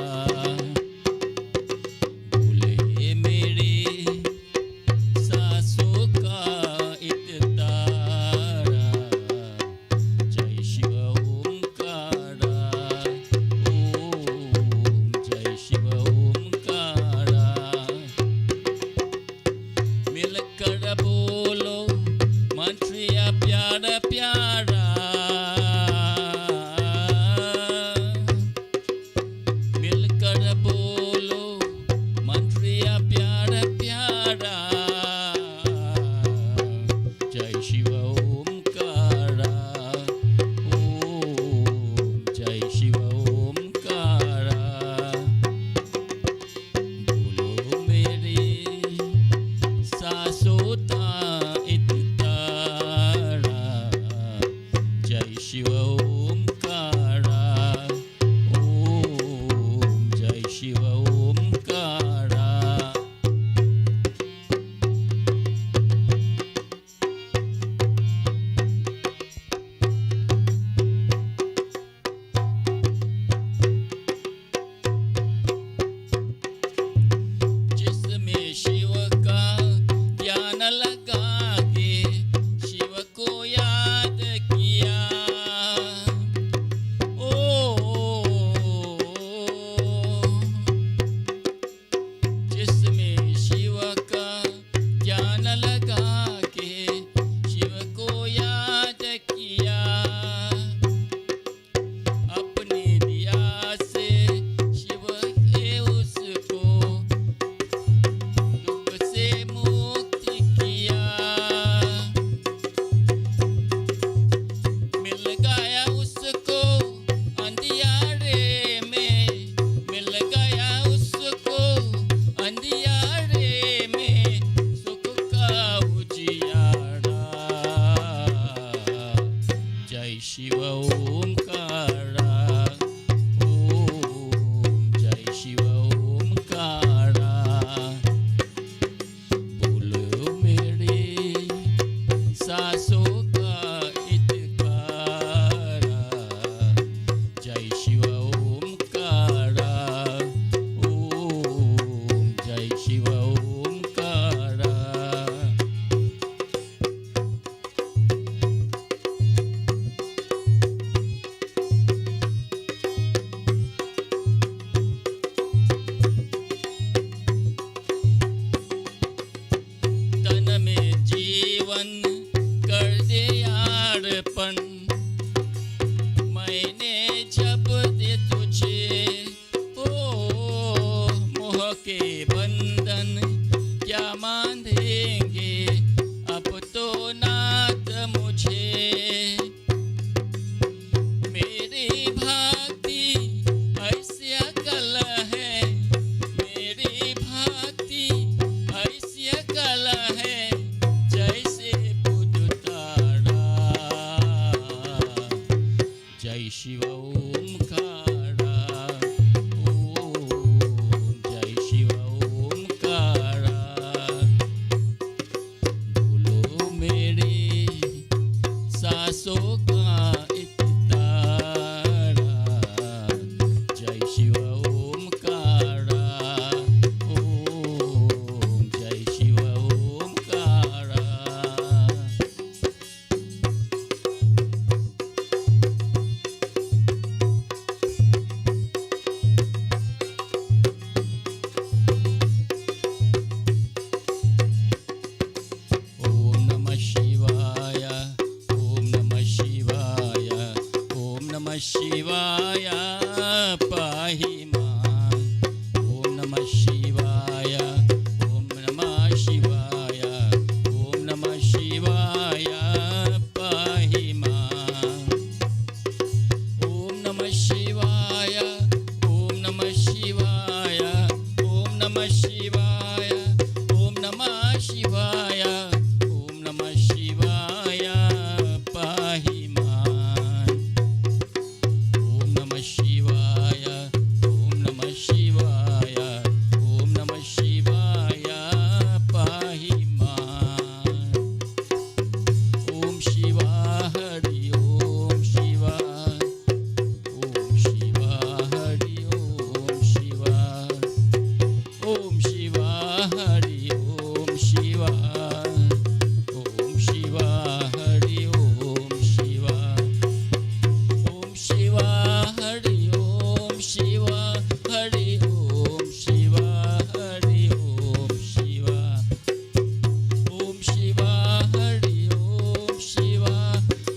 बोले मेरे सांसों का इततारा। जय शिव ओमकारा। ओम जय शिव ओमकारा। मिलकर बोलो मंत्रिया प्यारा प्यारा। मिलकर बोलो मंत्रिया प्यारा प्यारा। जय शिव ओमकारा। ओम जय शिव ओमकारा। बोलो मेरे सासोता इततारा। जय शिव ओमकारा। ओम जय शिव ओमकारा। जिसमें शिव का ध्यान लगा के शिव को याद किया। ओ जिसमें शिव का ध्यान लगा के शिव को याद किया। अपनी दिया से शिव ने उसको दुख से मुक्त किया। मिल गया उसको अंधियारे में। मिल गया उसको अंधियारे में सुख का उजियारा। जय शिव ओमकारा। ओम जय शिव ओमकारा। बोलो मेरे सांसों का इतकारा। जय शिव ओमकारा। ओम जय शिव ओमकारा। तन में जीवन कर दे यारपन। मैंने जब दे तुझे ओ मोह के बंधन क्या बांधेंगे अब तो नाथ मुझे। मेरी भक्ति ऐसी अकल है। मेरी Namah Shivaya, Om Namah Shivaya, Om Namah Shivaya, Pahi Ma. Om Namah Shivaya, Om Namah Shivaya, Om Namah Shivaya, Om Namah Shivaya, Om Namah Shivaya, Pahi Ma. Om Namah Shivaya, Om Namah Shivaya, Om Namah Shivaya, Pahi Ma. Om Shiva Hari Om Shiva, Om Shiva Hari Om Shiva, Om Shiva Hari Om Shiva, Om Shiva Hari Om Shiva, Om Shiva Hari Om Shiva, Hari Om Shiva, Hari Om Shiva, Om Shiva Hari Om Shiva,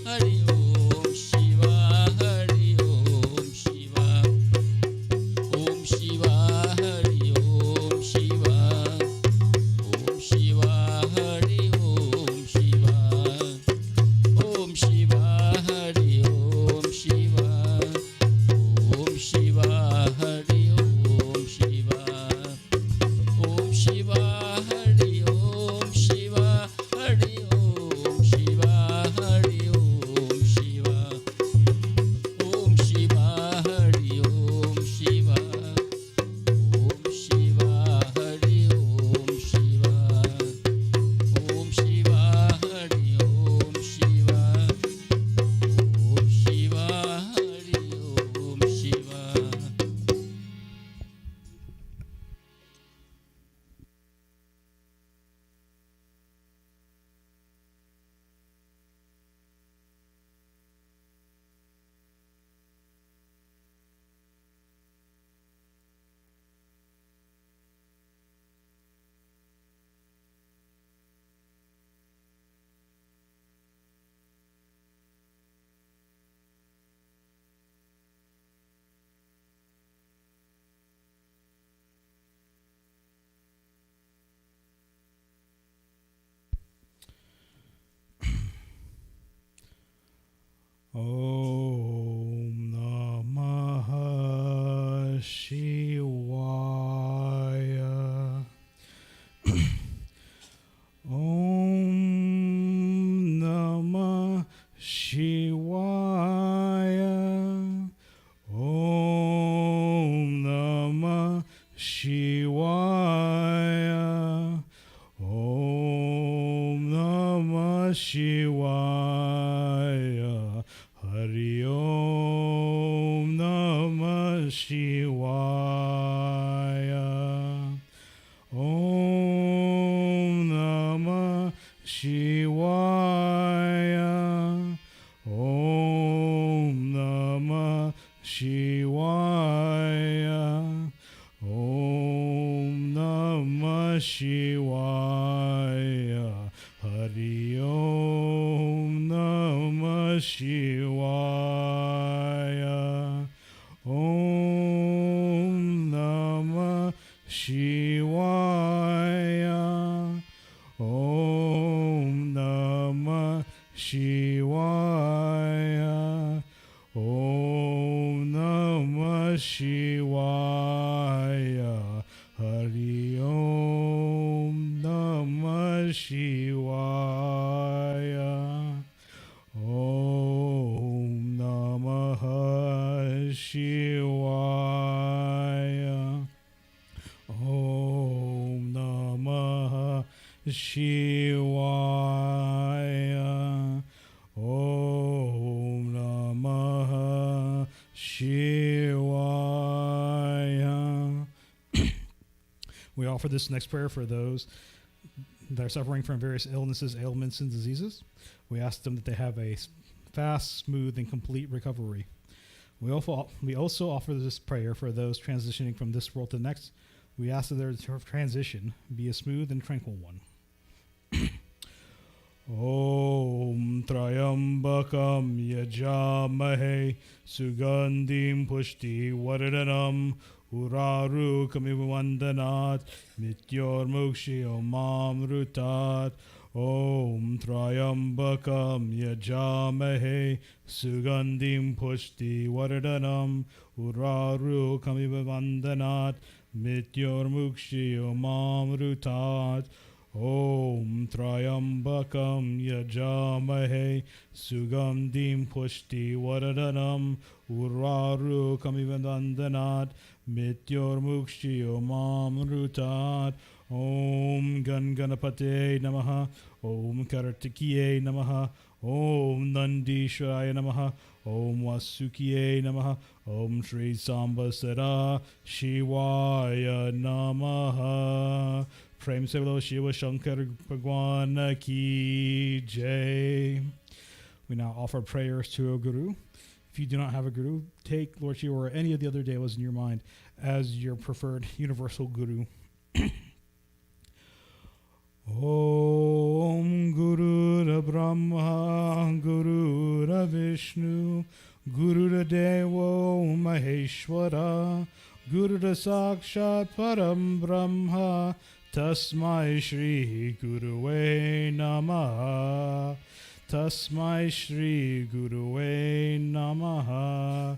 Hari Om Shiva, Hari Om Shiva, Om Shiva Hari Om Shiva, Om Shiva Hari Om Shiva, Om Shiva Hari Om Shiva, Om Shiva Hari Om Shiva, Om Shiva Hari Om Shiva, Hari Om Shiva, Hari Om Shiva, Om Shiva Hari Om Shiva, Om Shiva Hari Om Shiva, Om Shiva Hari Om Shiva, Om Shiva Hari Om Shiva. Om Namah Shivaya. Om Namah Shivaya. Om Namah Shivaya. Om Namah Shivaya. Hari Om Namah Shivaya. Om Namah Shivaya. Om Namah Shivaya. Om Namah Shivaya. Hari Om Namah Shivaya. Om Namah Shivaya. Om Namah Shivaya. Om Namah Shivaya. Hari Om Namah Shivaya. Om Namah Shivaya. Om Namah Shivaya. Om Namah Shivaya. We offer this next prayer for those that are suffering from various illnesses, ailments, and diseases. We ask them that they have a fast, smooth, and complete recovery. We also offer this prayer for those transitioning from this world to the next. We ask that their transition be a smooth and tranquil one. Om Trayambakam Yajamahe Sugandhim Pushti Vardhanam Uraru kamivandanat mityor mukshyo mamrutat. Om Trayambakam Yajamahe Sugandim Pushti Vardhanam Uraru Kamivandanat Mityor Mukshyo Mamrutat. Om Trayambakam Yajamahe Sugandim Pushti Vardhanam Uraru Kamivandanat Mityor Mukshyo Mamrutat. Om Ganganapate Namaha. Om Kartikiye Namaha. Om Nandishaya Namaha. Om Vasukiye Namaha. Om Sri Sambasara Shivaya Namaha. Prem se bolo Shiva Shankar Bhagwan ki jai. We now offer prayers to a guru. If you do not have a guru, take Lord Shiva or any of the other devas in your mind as your preferred universal guru. Om Guru Brahma Guru Vishnu Guru Devo Maheshwara Guru Sakshat Param Brahma Tasmai Shri Guruve Namaha. Tasmai Shri Guruve Namaha.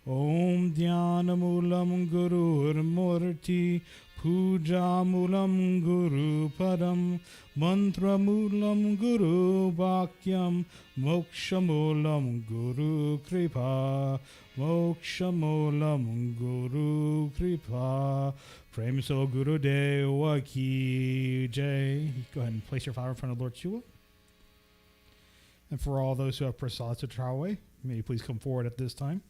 Om Dhyanamulam Gurur Murti Pujamulam Guru Padam Mantramulam Guru Vakyam Mokshamulam Guru Kripa Mokshamulam Guru Kripa. Prem so Guru Deva ki jai. Go ahead and place your flower in front of Lord Shiva. And for all those who have prasad to travel away, may you please come forward at this time.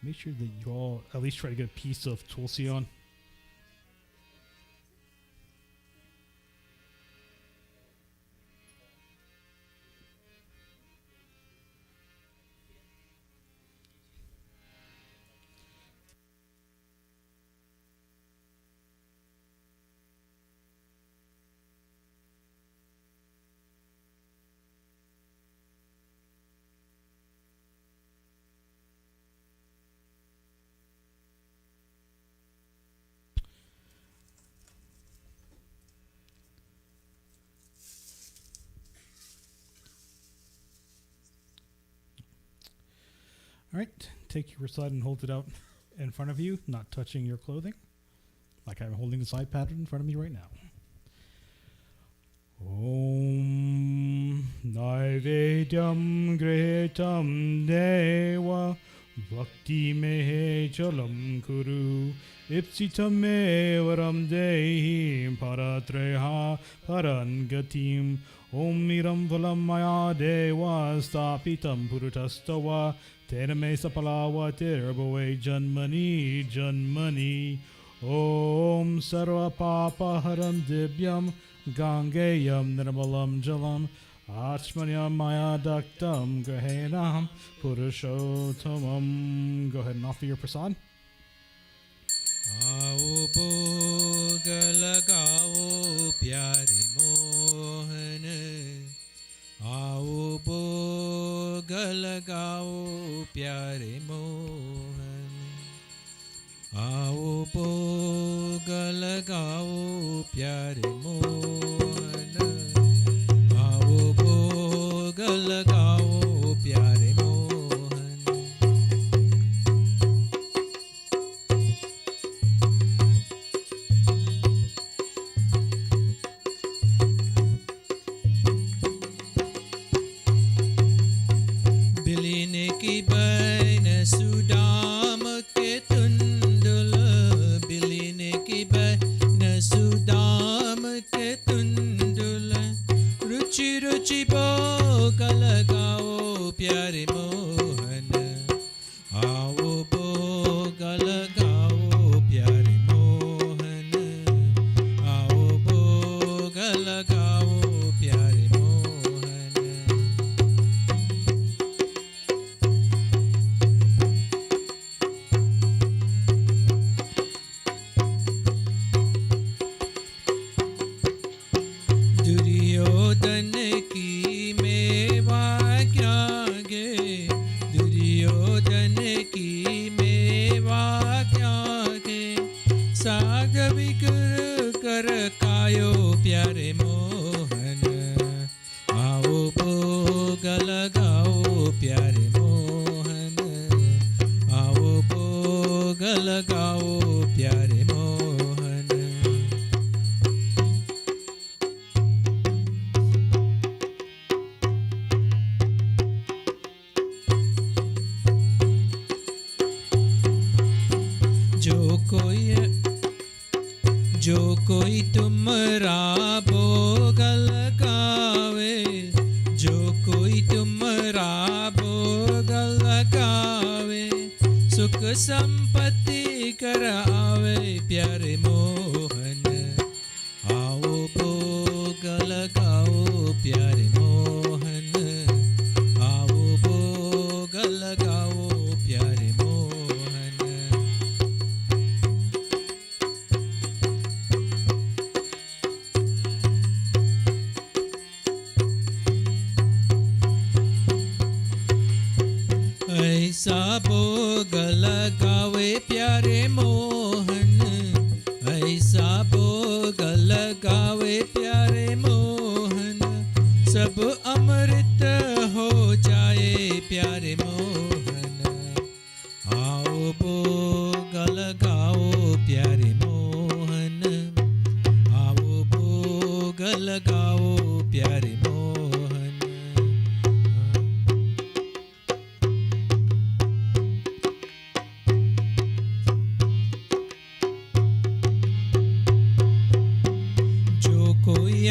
Make sure that you all at least try to get a piece of tulsi on. All right, take your prasad and hold it out in front of you, not touching your clothing, like I'm holding this iPad in front of me right now. Om Naivedyam Gretam Deva Bhakti Mehe Chalam Kuru Ipsitam Varam Dehi Paratreha Parangatim Om Miram Valam Maya Deva Stapitam Purutastava Tename Sapalawa Terbave Janmani Janmani Om Sarva Papa Haram Dibyam Gangayam Nirmalam Jalam Achmanyam Maya Daktam Grahenam Purushottamam. Go ahead and offer your prasad. आओ भोग लगाओ प्यारे मोहन आओ भोग लगाओ प्यारे मोहन आओ भोग लगाओ प्यारे मोहन आओ भोग लगाओ प्यारे मोहन बिलीने की बैन सुदाम के तुंडुल बिलीने की बैन सुदाम के तुंडुल रुचि रुचि भोग लगाओ प्यारे मोहन आओ भोग लगाओ प्यारे मोहन आओ भोग लगाओ प्यारे मोहन की मेवा क्यागे, दुर्योधन की मेवा क्यागे, साग विकर कर कायो प्यारे मोहन, आओ भोग लगाओ प्यारे मोहन, आओ भोग लगाओ प्यारे मोहन। जो कोई तुम्हारा भोग लगावे, जो कोई तुम्हारा भोग लगावे, सुख संपत्ति कर आवे प्यारे मोहन, आओ भोग लगाओ प्यारे मोहन, आओ भोग लगाओ प्यारे मोहन। ऐसा भोग लगावे प्यारे मोहन, ऐसा भोग लगावे प्यारे मोहन, सब अमृत हो जाए प्यारे मोहन, आओ भोग लगाओ प्यारे मोहन, आओ भोग लगाओ प्यारे मोहन।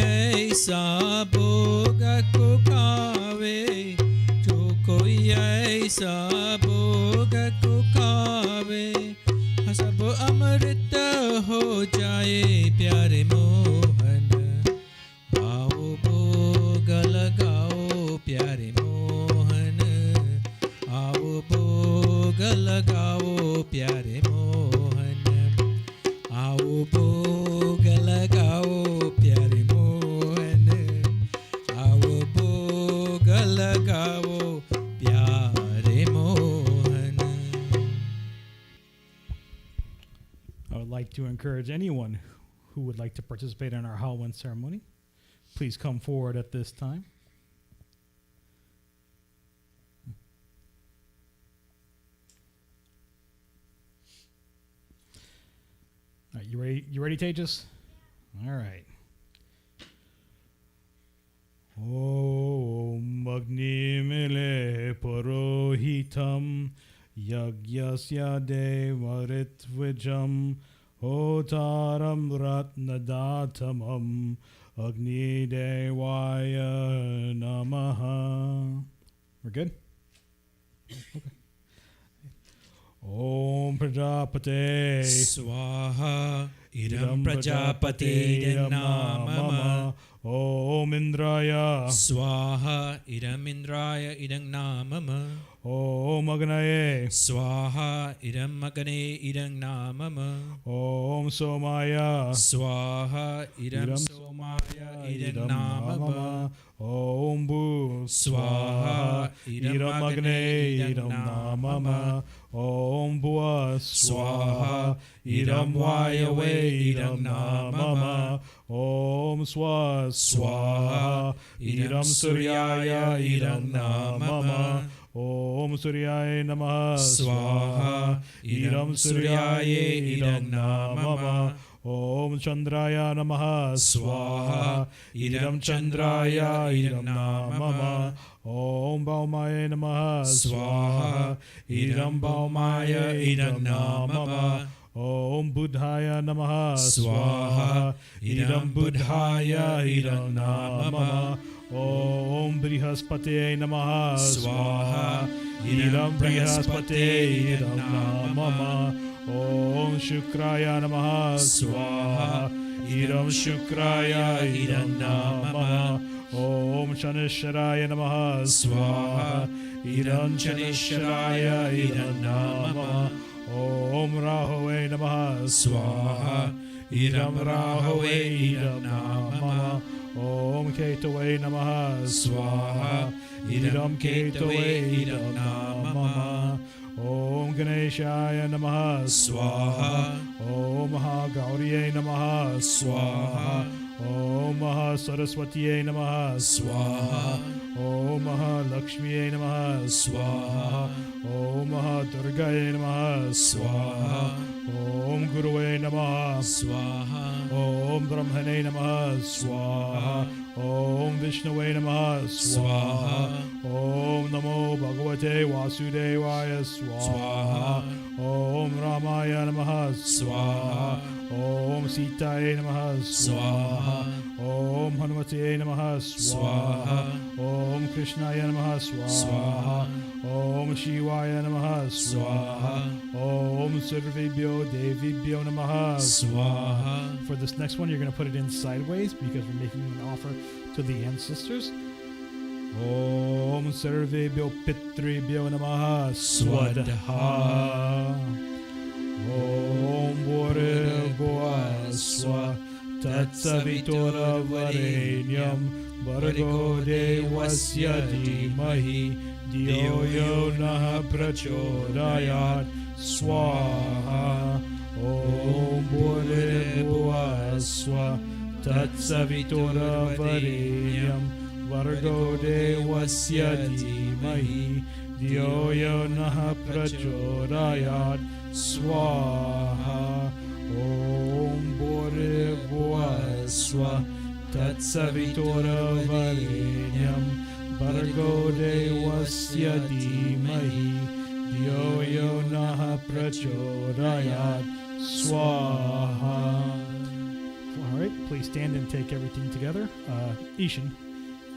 ऐसा भोग को खावे, जो कोई ऐसा भोग को खावे, सब अमृत हो जाए प्यारे मोहन, आओ भोग लगाओ प्यारे मोहन, आओ भोग लगाओ प्यारे मोहन, आओ भोग लगाओ प्यारे मोहन, आओ भोग लगाओ प्यारे Mohan. I would like to encourage anyone who would like to participate in our Halwan ceremony. Please come forward at this time. All right, you ready? You ready, Tejas? All right. Om Agni Mile Purohitam Yagyasya Devaritvijam Hotaram Ratnadatamam Agni Devaya Namaha. We're good? Okay. Om Prajapate Swaha Idam Prajapate Namama. Om Indraya Swaha Idam Indraya Idam Namama. Om Agnaye Swaha Idam Agane Idam Namama. Om Somaya Swaha Idam Somaya Idam Namama. Om Bu Swaha Idam Agne Idam Namama. Om Bua Swaha Idam Vayawe Idam Namama. Om Swa Swaha Idam Suryaya Idam Namama. Om Suryaya Namaha Swaha Idam Suryaya Idam Namama. Om Chandraya Namaha Swaha Idam Chandraya Idam Namama. Om Baumaya Namaha Swaha Idam Baumaya Idam Namama. Om Buddhaya Namaha Swaha Idam Buddhaya Idam Namama. Om Brihaspate Namaha Swaha Idam Brihaspate Idam Namama. Om Shukraya Namaha Swaha Idam Shukraya Idam Namama. Om Shanisharaya Namaha Swaha Idam Shanisharaya Idam Namama. Om Rahove Namaha Swaha Idam Rahove Idam Namama. Om Ketave Namaha Swaha. Idam Ketave Idam Namah. Om Ganeshaya Namaha Swaha. Om Mahagauriye Namaha Swaha. Om Mahasaraswatiye Namaha Swaha. Om Mahalakshmiye Namaha Swaha. Om Mahadurgaye Namaha Swaha. Om Guruve Namaha Swaha. Om Brahmane Namaha Swaha. Om Vishnuve Namaha Swaha. Om Namo Bhagavate Vasudevaya Swaha. Om Ramaya Namaha Swaha. Om Sitaye Namaha Swaha. Om Hanumate Namaha Swaha. Om Krishnaya Namaha Swaha. Om Shivaya Namaha Swaha. Om Sarvebhyo Devibhyo Namaha Swaha. For this next one, you're going to put it in sideways because we're making an offer to the ancestors. Om Sarvebhyo Pitribhyo Namaha Swadaha. Om Bhurabhuva Swa Tatsavitura Varenyam Bhargo Devasya Dhimahi Dhiyo Yo Nah Prachodayat Swaha. Om Bhurabhuva Swa Tatsavitura Varenyam Bhargo Devasya Dhimahi Dhiyo Yo Nah Prachodayat Swaha. Om Bhurabhuva Swa Tatsavitura Varenyam Bhargo Devasya Dhimahi Dhiyo Yo Nah Prachodayat Swaha. All right, please stand and take everything together. Ishan,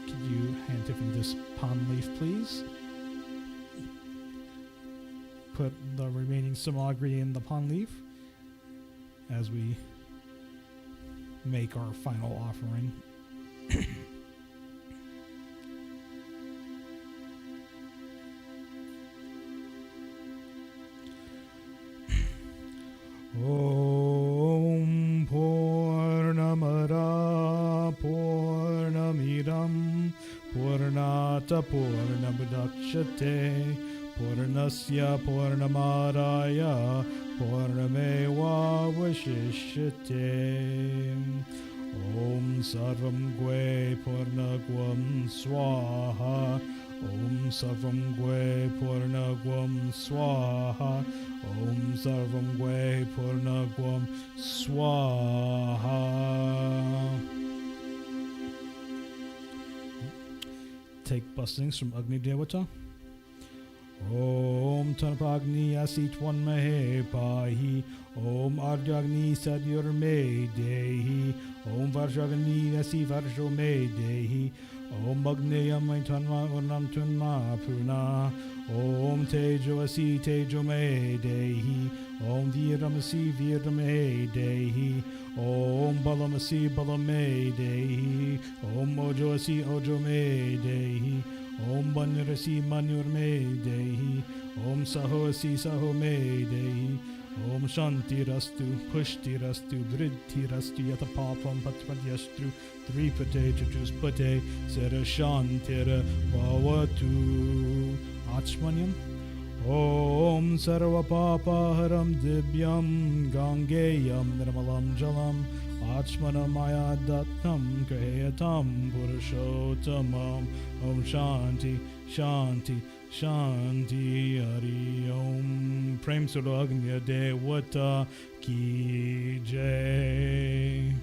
could you hand Tiffany this palm leaf, please? Put the remaining samagri in the palm leaf as we make our final offering. Om Purnamada Purnamidam Purnata Purnamudakshate Purnasya Purnamadaya Purnameva Vashishyate. Om Sarvam Gwe Purnagwam Swaha. Om Sarvam Gwe Purnagwam Swaha. Om Sarvam Gwe Purnagwam Swaha. Take blessings from Agni Devata. Om Tanapagni Asit One Mahe Pahi. Om Arjagni Sadyur Me Dehi. Om Varjagni Asi Varjo Me Dehi. Om Agneyam Tanma Unam Tunma Puna. Om Tejo Asi Tejo Me Dehi. Om Viramasi Virame Dehi. Om Balamasi Balame Dehi. Om Ojo Asi Ojo Me Dehi. Om Manurasi Manur Me Dehi. Om Sahosi Saho Me Dehi. Om Shanti Rastu Pushti Rastu Vriddhi Rastu Yatapapam Patpadyastru Tripate Chachuspate Sera Shantira Bhavatu. Achmanyam. Om Sarva Papaharam Dibyam Gangeyam Nirmalam Jalam Achmana Maya Dattam Kayatam Purushottamam. Om Shanti Shanti Shanti Hari Om. Prem Suragnya Devata Ki Jai.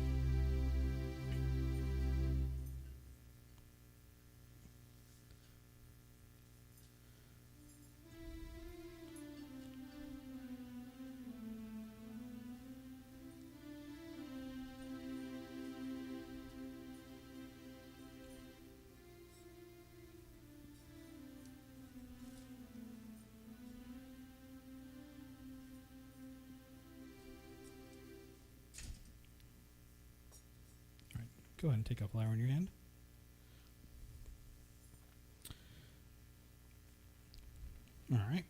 Go ahead and take a flower in your hand. All right.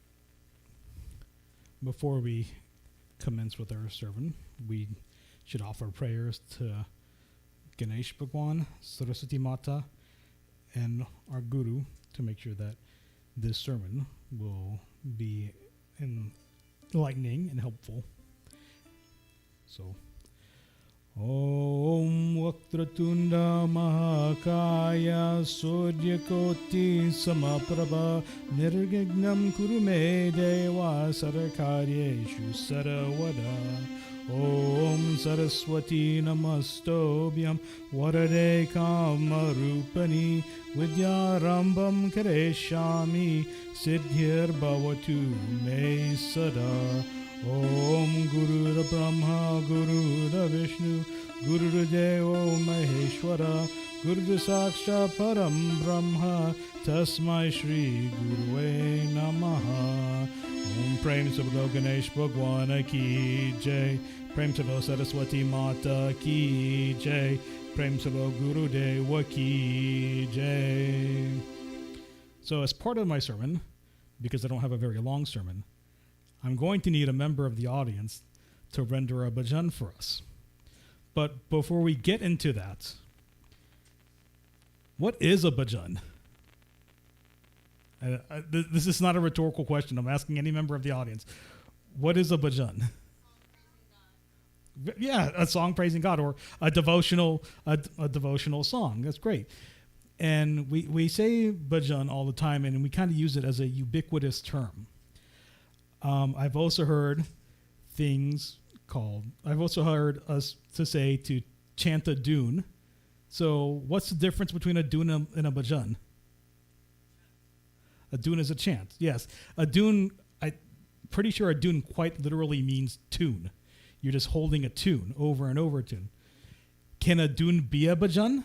Before we commence with our sermon, we should offer prayers to Ganesh Bhagwan, Saraswati Mata, and our Guru to make sure that this sermon will be enlightening and helpful. So, Om Vaktratunda Mahakaya Suryakoti Samaprabha Nirvignam Kurume Deva Sarakaryeshu Saravada Om Saraswati Namastobhyam Varade Kamarupani Vidyarambam Kareshami Siddhir Bhavatu Me Sada Om Guru Brahma Guru Vishnu Guru Deva Maheshwara Guru Saksha Param Brahma Tasmai Shri Gurue Namaha Om Prem Sablo Ganesh Bhagwana Ki Jai Prem Sablo Saraswati Mata Ki Jai Prem Sablo Guru Deva Ki Jai. So as part of my sermon, because I don't have a very long sermon, I'm going to need a member of the audience to render a bhajan for us. But before we get into that, what is a bhajan? This is not a rhetorical question. I'm asking any member of the audience. What is a bhajan? Yeah, a song praising God, or a devotional song. That's great. And we say bhajan all the time, and we kind of use it as a ubiquitous term. I've also heard us to say to chant a dune. So what's the difference between a dune and a bhajan? A dune is a chant. Yes. A dune, I'm pretty sure a dune quite literally means tune. You're just holding a tune over and over tune. Can a dune be a bhajan?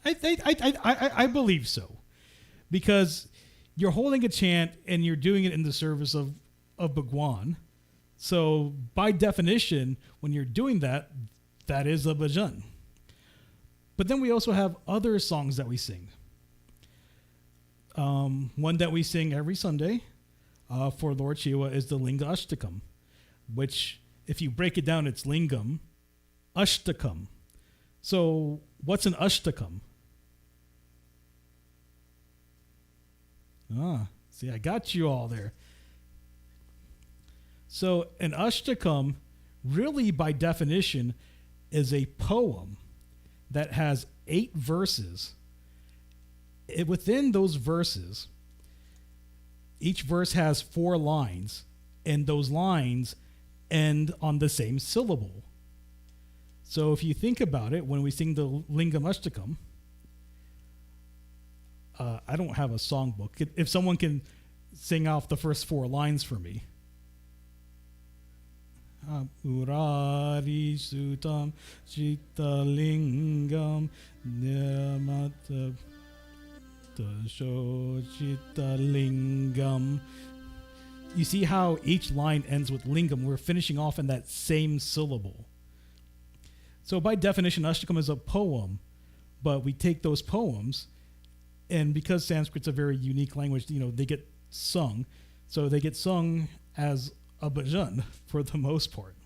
I believe so. Because you're holding a chant and you're doing it in the service of Bhagwan. So by definition, when you're doing that, that is a bhajan. But then we also have other songs that we sing. One that we sing every Sunday for Lord Shiva is the Linga Ashtakam, which if you break it down, it's Lingam, Ashtakam. So what's an Ashtakam? See, I got you all there. So an Ashtakam, really by definition, is a poem that has 8 verses. Within those verses, each verse has 4 lines, and those lines end on the same syllable. So if you think about it, when we sing the Lingam Ashtakam, I don't have a songbook. If someone can sing off the first 4 lines for me. Urari Sutam Sita Lingam Nirmata Tasho Sita Lingam. You see how each line ends with lingam? We're finishing off in that same syllable. So by definition, Ashtakam is a poem, but we take those poems, and because Sanskrit's a very unique language, they get sung. So they get sung as a bhajan for the most part.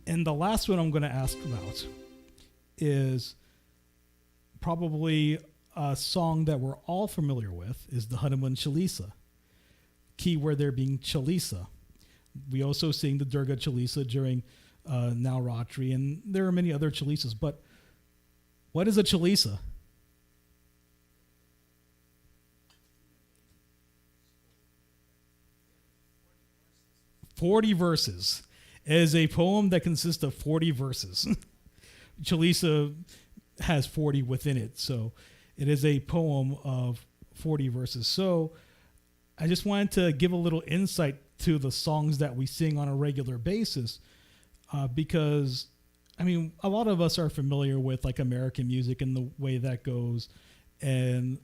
And the last one I'm going to ask about is probably a song that we're all familiar with, is the Hanuman Chalisa. Key word there being Chalisa. We also sing the Durga Chalisa during Navratri, and there are many other Chalisas. But what is a Chalisa? 40 verses. It is a poem that consists of 40 verses. Chalisa has 40 within it, so it is a poem of 40 verses. So I just wanted to give a little insight to the songs that we sing on a regular basis, because, a lot of us are familiar with like American music and the way that goes, and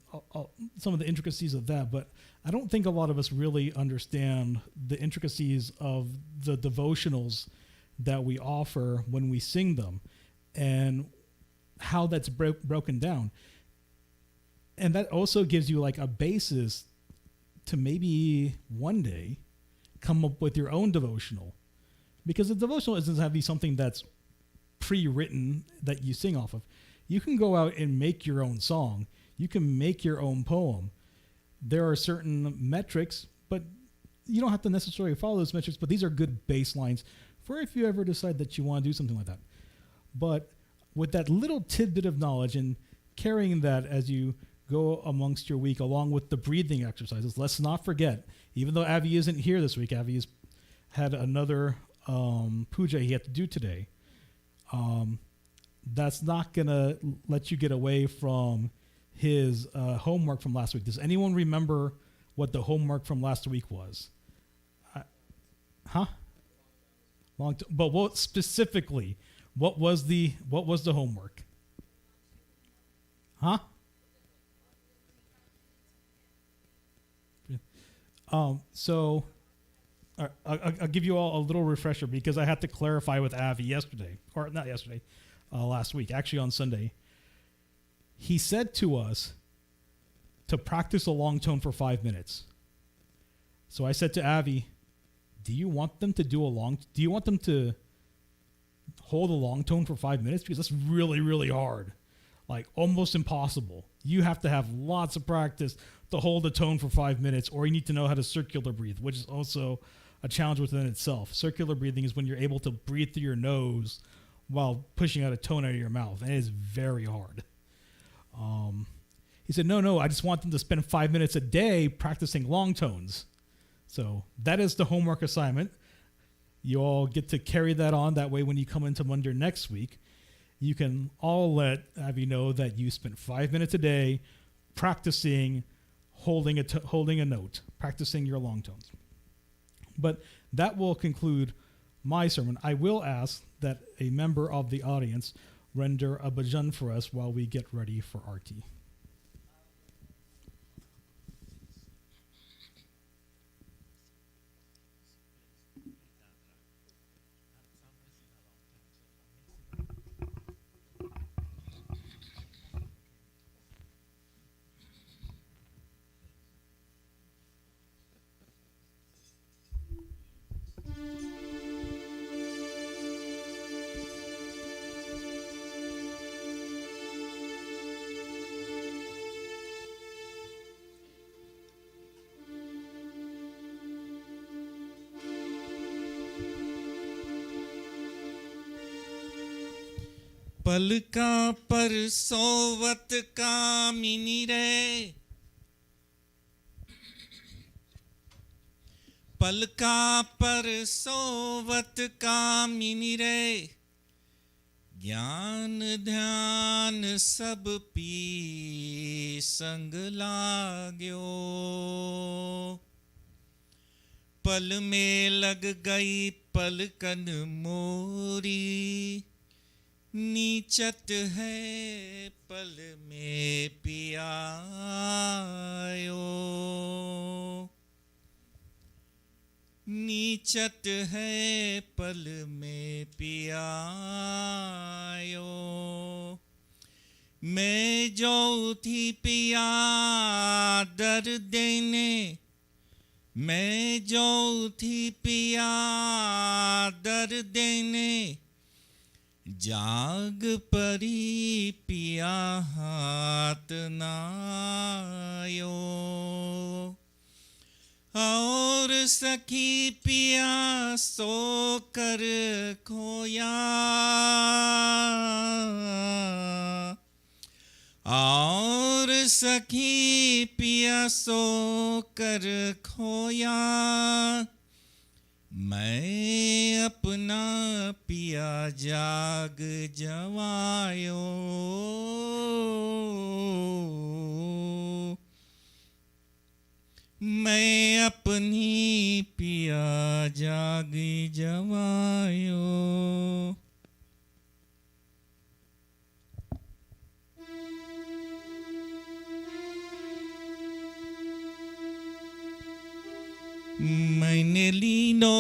some of the intricacies of that, but I don't think a lot of us really understand the intricacies of the devotionals that we offer when we sing them, and how that's broken down. And that also gives you like a basis to maybe one day come up with your own devotional Because the devotional doesn't have to be something that's pre-written that you sing off of. You can go out and make your own song. You can make your own poem. There are certain metrics, but you don't have to necessarily follow those metrics, but these are good baselines for if you ever decide that you want to do something like that. But with that little tidbit of knowledge and carrying that as you go amongst your week, along with the breathing exercises, let's not forget, even though Avi isn't here this week, Avi has had another puja he had to do today. That's not going to let you get away from his homework from last week. Does anyone remember what the homework from last week was? But what specifically? What was the homework? So I'll give you all a little refresher because I had to clarify with Avi yesterday, or not yesterday, last week, actually on Sunday. He said to us to practice a long tone for 5 minutes. So I said to Avi, do you want them to hold a long tone for 5 minutes? Because that's really, really hard. Like almost impossible. You have to have lots of practice to hold a tone for 5 minutes, or you need to know how to circular breathe, which is also a challenge within itself. Circular breathing is when you're able to breathe through your nose while pushing out a tone out of your mouth, and it is very hard. He said, no, I just want them to spend 5 minutes a day practicing long tones. So that is the homework assignment. You all get to carry that on. That way, when you come into Mandir next week, you can all let Avi know that you spent 5 minutes a day practicing holding a note, practicing your long tones. But that will conclude my sermon. I will ask that a member of the audience render a bhajan for us while we get ready for Aarti. पलका पर सोवत कामिनी रे, पलका पर सोवत कामिनी रे, ज्ञान ध्यान सब P संग लाग्यो, पल में लग गई पलकन मोरी, नीचत है पल में पियायो, नीचत है पल में पियायो, मैं जो थी पिया दर देने, मैं जो थी पिया दर देने, जाग परी पिया हाथ नायो, और सखी पिया सो कर खोया, और सखी पिया सो कर खोया, मैं अपना पिया जाग जवायो, मैं अपनी पिया जाग जवायो। मैंने लीनो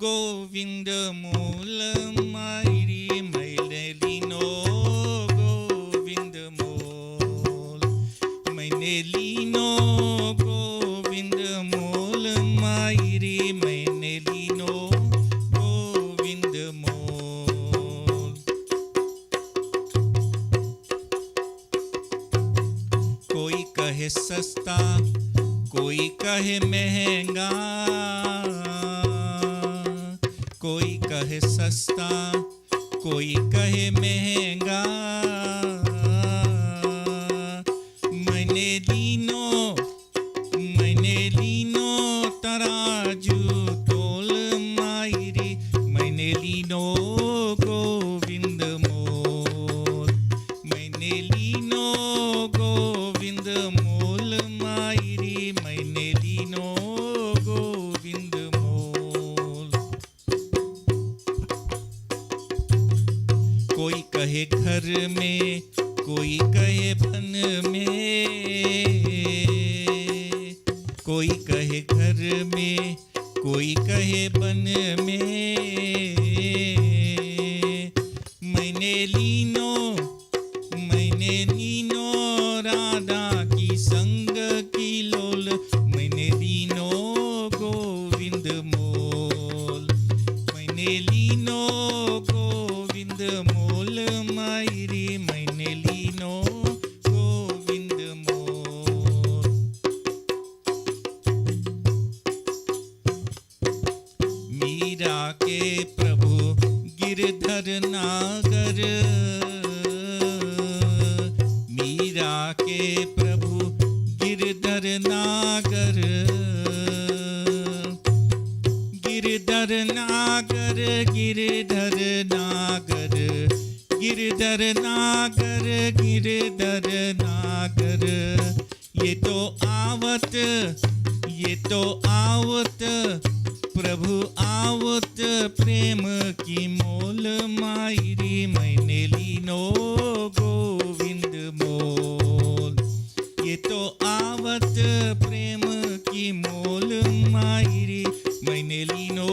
गोविंद मूल मायरी, मैंने लीनो गोविंद मूल, मैंने लीनो गोविंद मूल मायरी, कहे सस्ता, कोई कहे महंगा, कोई कहे सस्ता, कोई कहे महंगा। मैंने लीनो तराजू तोल मायरी, मैंने लीनो गोविंद मोल, मैंने लीनो गोविंद मोल मायरी, मैंने लीनो गोविंद मोल। कोई कहे घर में, कोई कहे बन में, कोई कहे घर में, कोई कहे बन में। मैंने लीनो राधा की संग की लोल, मैंने लीनो गोविंद मोल, मैंने लीनो गोविंद मोल मायरी, मैंने लीनो गोविंद मोल। मीरा के प्रभु गिरधर नागर, मीरा के प्रभु गिरधर नागर, गिरधर नागर, गिरधर नागर, गिरधर नागर, गिरधर नागर। ये तो आवत प्रभु आवत प्रेम की मोल मायरी, मैंने लीनो गोविंद मोल। ये तो आवत प्रेम की मोल मायरी, मैंने लीनो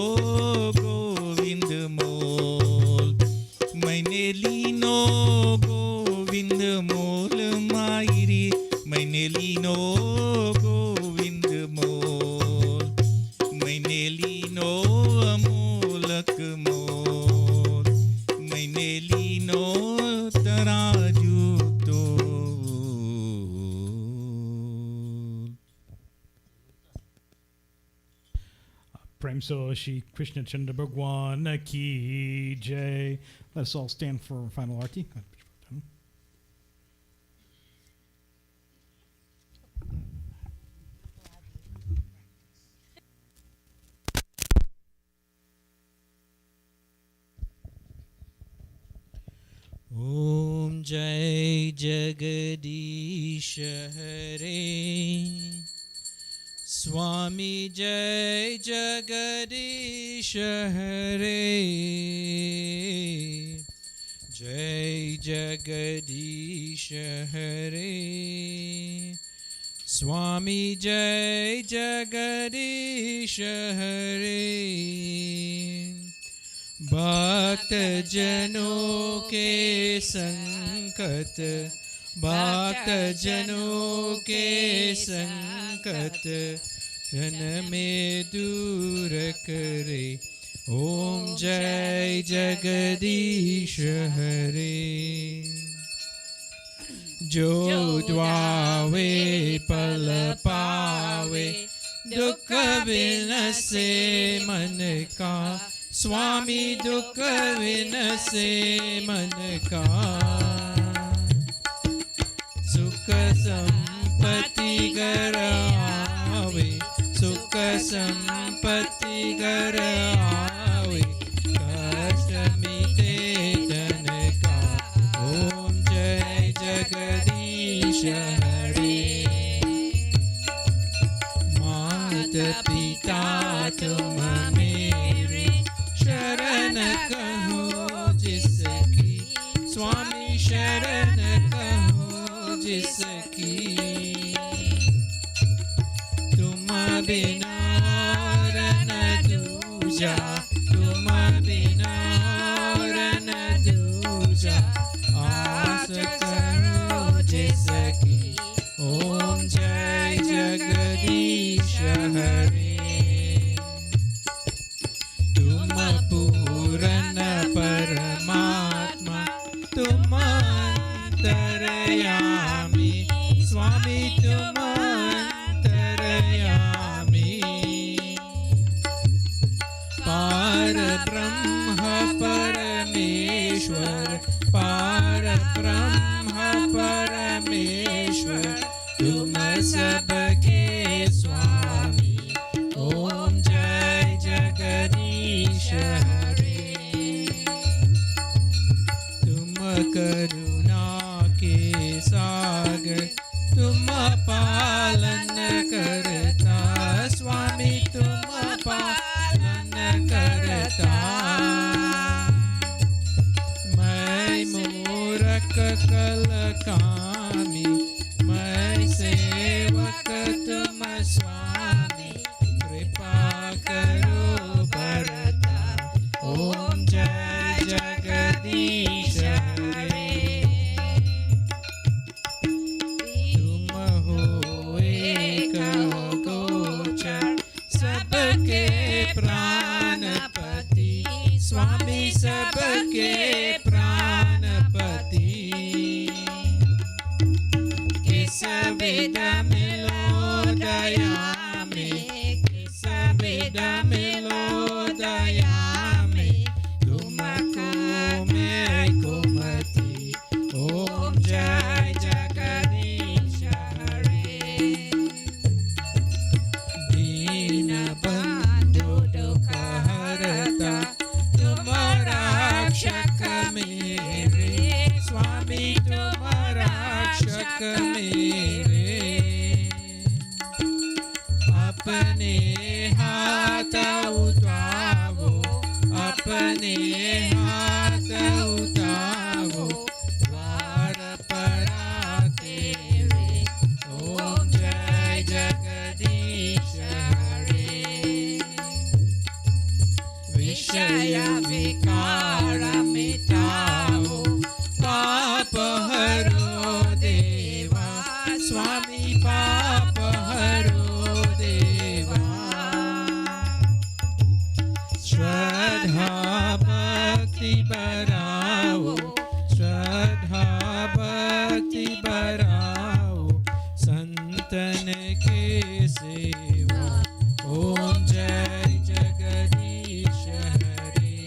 गोविंद मोल, मैंने लीनो गोविंद मोल मायरी, मैंने लीनो गोविंद मोल, मैंने लीनो अमोलक मोल, मैंने लीनो तराजू तोल। Prem So Shri Krishna Chandra Bhagwan Ki Jai. Let us all stand for final arti. Om Jai Jagadish Hare, Swami Jai Jagadish Hare, Jai Jagadish Hare, Swami Jai Jagadish Hare। भक्त जनों के संकट, भक्त जनों के संकट क्षण में दूर करे। ओम जय जगदीश हरे। जो द्वावे पल पावे, दुख बिनसे मन का। स्वामी दुख विनसे मन का। सुख संपत्ति घर आवे, सुख संपत्ति घर आवे, कष्ट मिटे तन का। ओम जय जगदीश हरे। मात पिता तुम मेरे, शरण कहो जिसकी। स्वामी शरण कहो जिसकी। तुम बिना और न दूजा, तुम बिना और न दूजा। आस करो जिसकी। ओम जय जगदीश हरे। पूरन परमात्मा तुम अंतर्यामी। सर्वेश्वर पार ब्रह्म परमेश्वर तुम सबके स्वामी। ओम जय जगदीश हरे। तुम करुणा के सागर तुम पालन करता स्वामी तुम पालन करता। मैं मूरख कल कामी मैं सेवक तुम स्वामी कृपा करो भरता। ओम जय जगदीश हरे। तुम हो एक गोचर सबके प्राणपति स्वामी सबके प्राणपति। किस विध मिलो दया में किस विध मिलो दया में तुमको मैं कुमति। ओम जय जगदीश हरे। दीन बंधु दुख हरता तुम रक्षक मेरे स्वामी तुम रक्षक मेरे। अपने हाथ उठाओ अपने हाथ उठाओ द्वार पर तेरे। ओम जय जगदीश हरे। विषय विकार मिटाओ पाप हरो देवा स्वामी पाप हरो देवा। श्रद्धा भक्ति बढ़ाओ श्रद्धा भक्ति बढ़ाओ संतन के सेवा। ओम जय जगदीश हरे।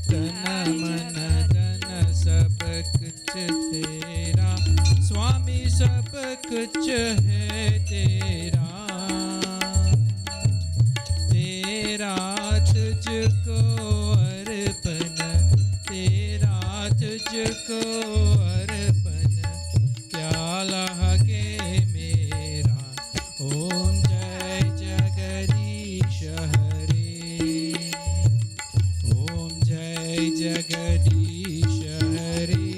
तन मन धन सब कुछ तेरा स्वामी सब कुछ है तेरा। तेरा तुझको अर्पण तेरा तुझको अर्पण क्या लगे मेरा। ओम जय जगदीश हरे। ओम जय जगदीश हरे।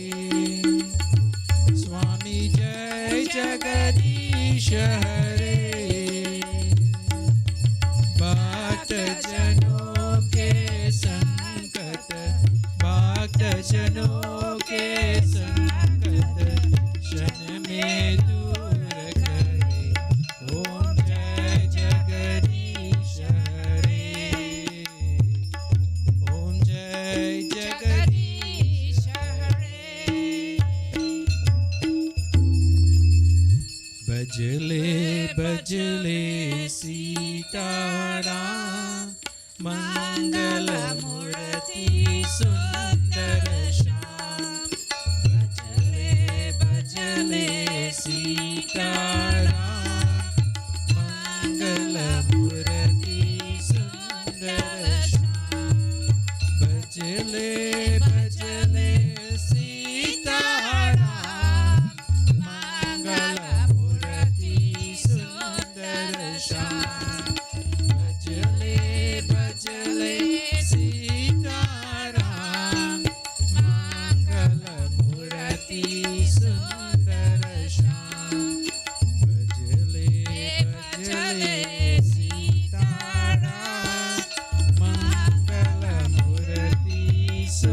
स्वामी जय जगदीश हरे। भक्त जनों के संकट भक्त जनों के संकट क्षण में दूर करे। ओम जय जगदीश हरे। ओम जय जगदीश हरे। बजले बजले सीता राम मंगल मूर्ति सुंदर श्याम। बजले बजले सीता राम मंगल मूर्ति सुंदर श्याम। बजले बजले सीता राम मंगल मूर्ति सुंदर श्याम। बजले बजले सीता राम मंगल मूर्ति सुंदर श्याम। बजले बजले सीता राम मंगल मूर्ति सुंदर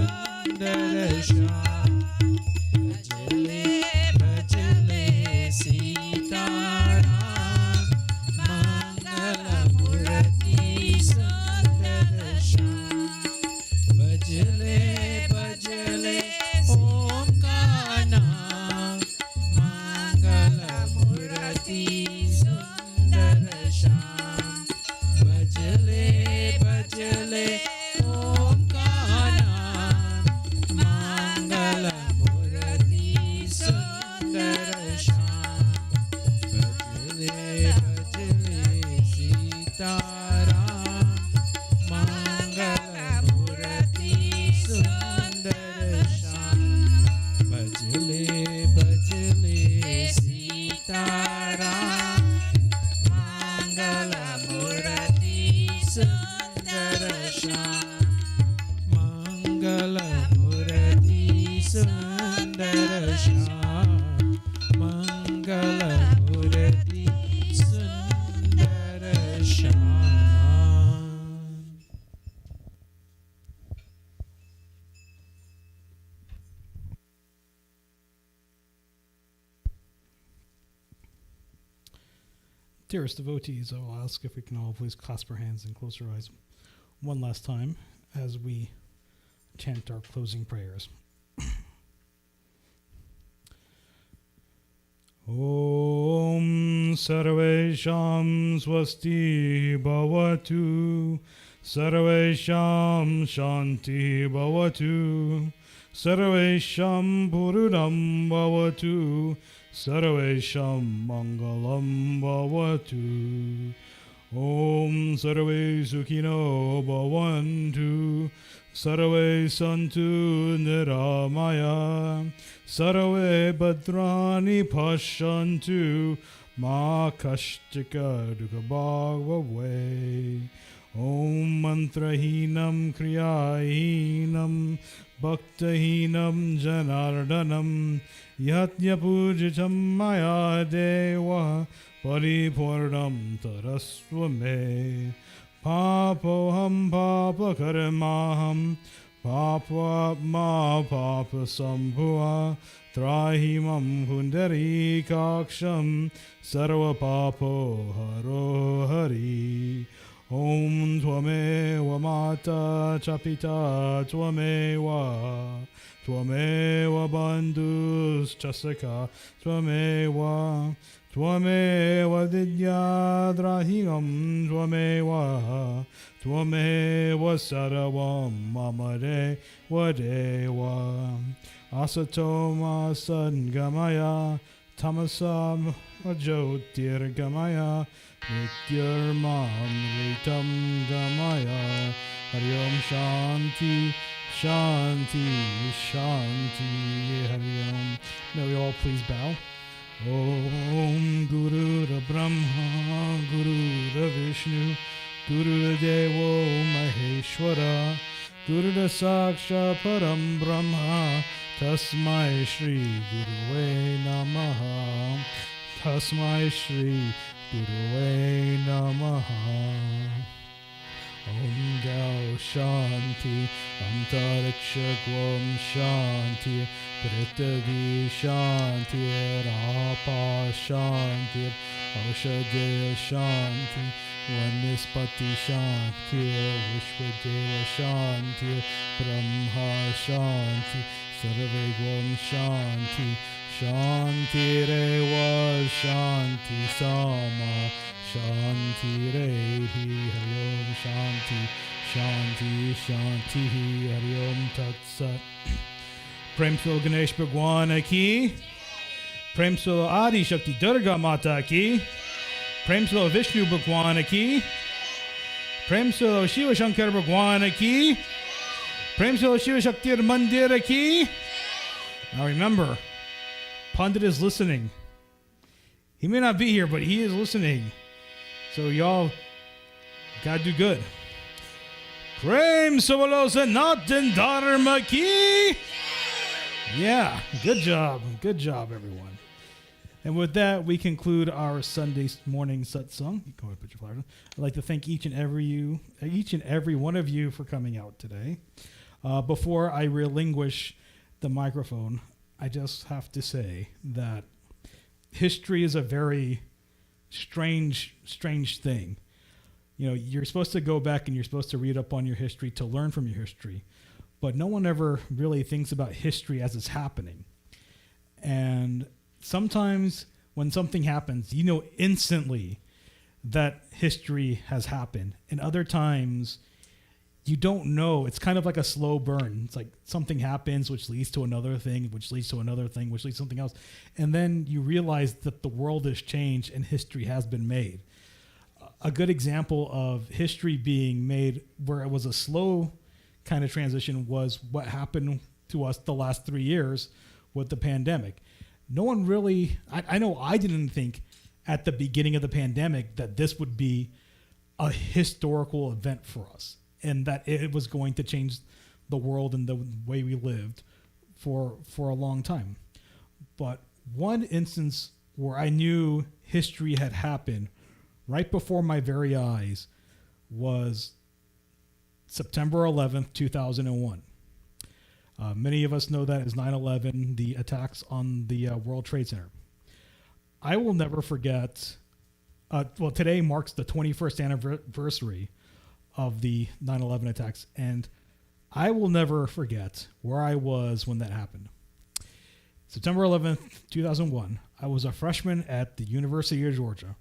Dearest devotees, I will ask if we can all please clasp our hands and close our eyes one last time as we chant our closing prayers. Om Sarvesham Swasti Bhavatu Sarvesham Shanti Bhavatu Sarvesham Purudam Bhavatu Sarvesham Mangalam Bhavatu Om Sarve Sukhino Bhavantu Sarve Santu Niramaya Sarve Bhadrani Pashantu Ma Kashtika Dukhabhagavave Om Mantrahinam Kriyahinam Bhaktahinam Janardanam Yatya Pujitam Maya Deva Paripurnam Tarasvame Papoham Papa Karamaham Papa Ma Papa Sambhua Trahimam Hundari Kaksham Sarva Papo Haro Hari Om Tvameva Mata Chapita Tvameva Bandhus Chasaka Tvameva Vidyadrahingam Tvameva Saravam Mamare Vadeva Asatoma Sadgamaya Tamasam Ajyotirgamaya Nityarmam Ritam Gamaya Hari Om Shanti Shanti Shanti Hari Om. May we all please bow. Om Guru Brahma Guru Vishnu Guru Devo Maheshwara Guru Saksha Param Brahma Tasmai Shri Guruve Namaha Tasmai Shri Guruve Namaha Om Gau Shanti Antariksha Gwam Shanti Prithvi Shanti Rapa Shanti Aushadaya Shanti Vanispati Shanti Vishwadeva Shanti Brahma Shanti Sarve Gwam Shanti Shanti Reva Shanti Sama Shanti Rehi Hari Om Shanti Shanti Shanti Hari Om Tat Sat. Prem Silo Ganesh Bhagwan ki Prem Silo Adi Shakti Durga Mata ki Prem Silo Vishnu Bhagwan ki Prem Silo Shiva Shankar Bhagwan ki Prem Silo Shiva Shakti Mandir ki. Now remember, Pandit is listening. He may not be here, but he is listening. So y'all gotta do good. Prem Solo Sanatana Dharma ki. Yeah, good job. Good job, everyone. And with that, we conclude our Sunday morning satsang. You go ahead and put your flowers on. I'd like to thank each and every one of you for coming out today. Before I relinquish the microphone, I just have to say that history is a very strange thing. You know, you're supposed to go back and you're supposed to read up on your history to learn from your history. But no one ever really thinks about history as it's happening. And sometimes when something happens, you know instantly that history has happened. And other times, you don't know. It's kind of like a slow burn. It's like something happens, which leads to another thing, which leads to another thing, which leads to something else. And then you realize that the world has changed and history has been made. A good example of history being made where it was a slow kind of transition was what happened to us the last 3 years with the pandemic. No one really, I know I didn't think at the beginning of the pandemic that this would be a historical event for us and that it was going to change the world and the way we lived for a long time. But one instance where I knew history had happened right before my very eyes was September 11th, 2001. Many of us know that as 9/11, the attacks on the World Trade Center. I will never forget well, today marks the 21st anniversary of the 9/11 attacks, and I will never forget where I was when that happened. September 11th, 2001, I was a freshman at the University of Georgia,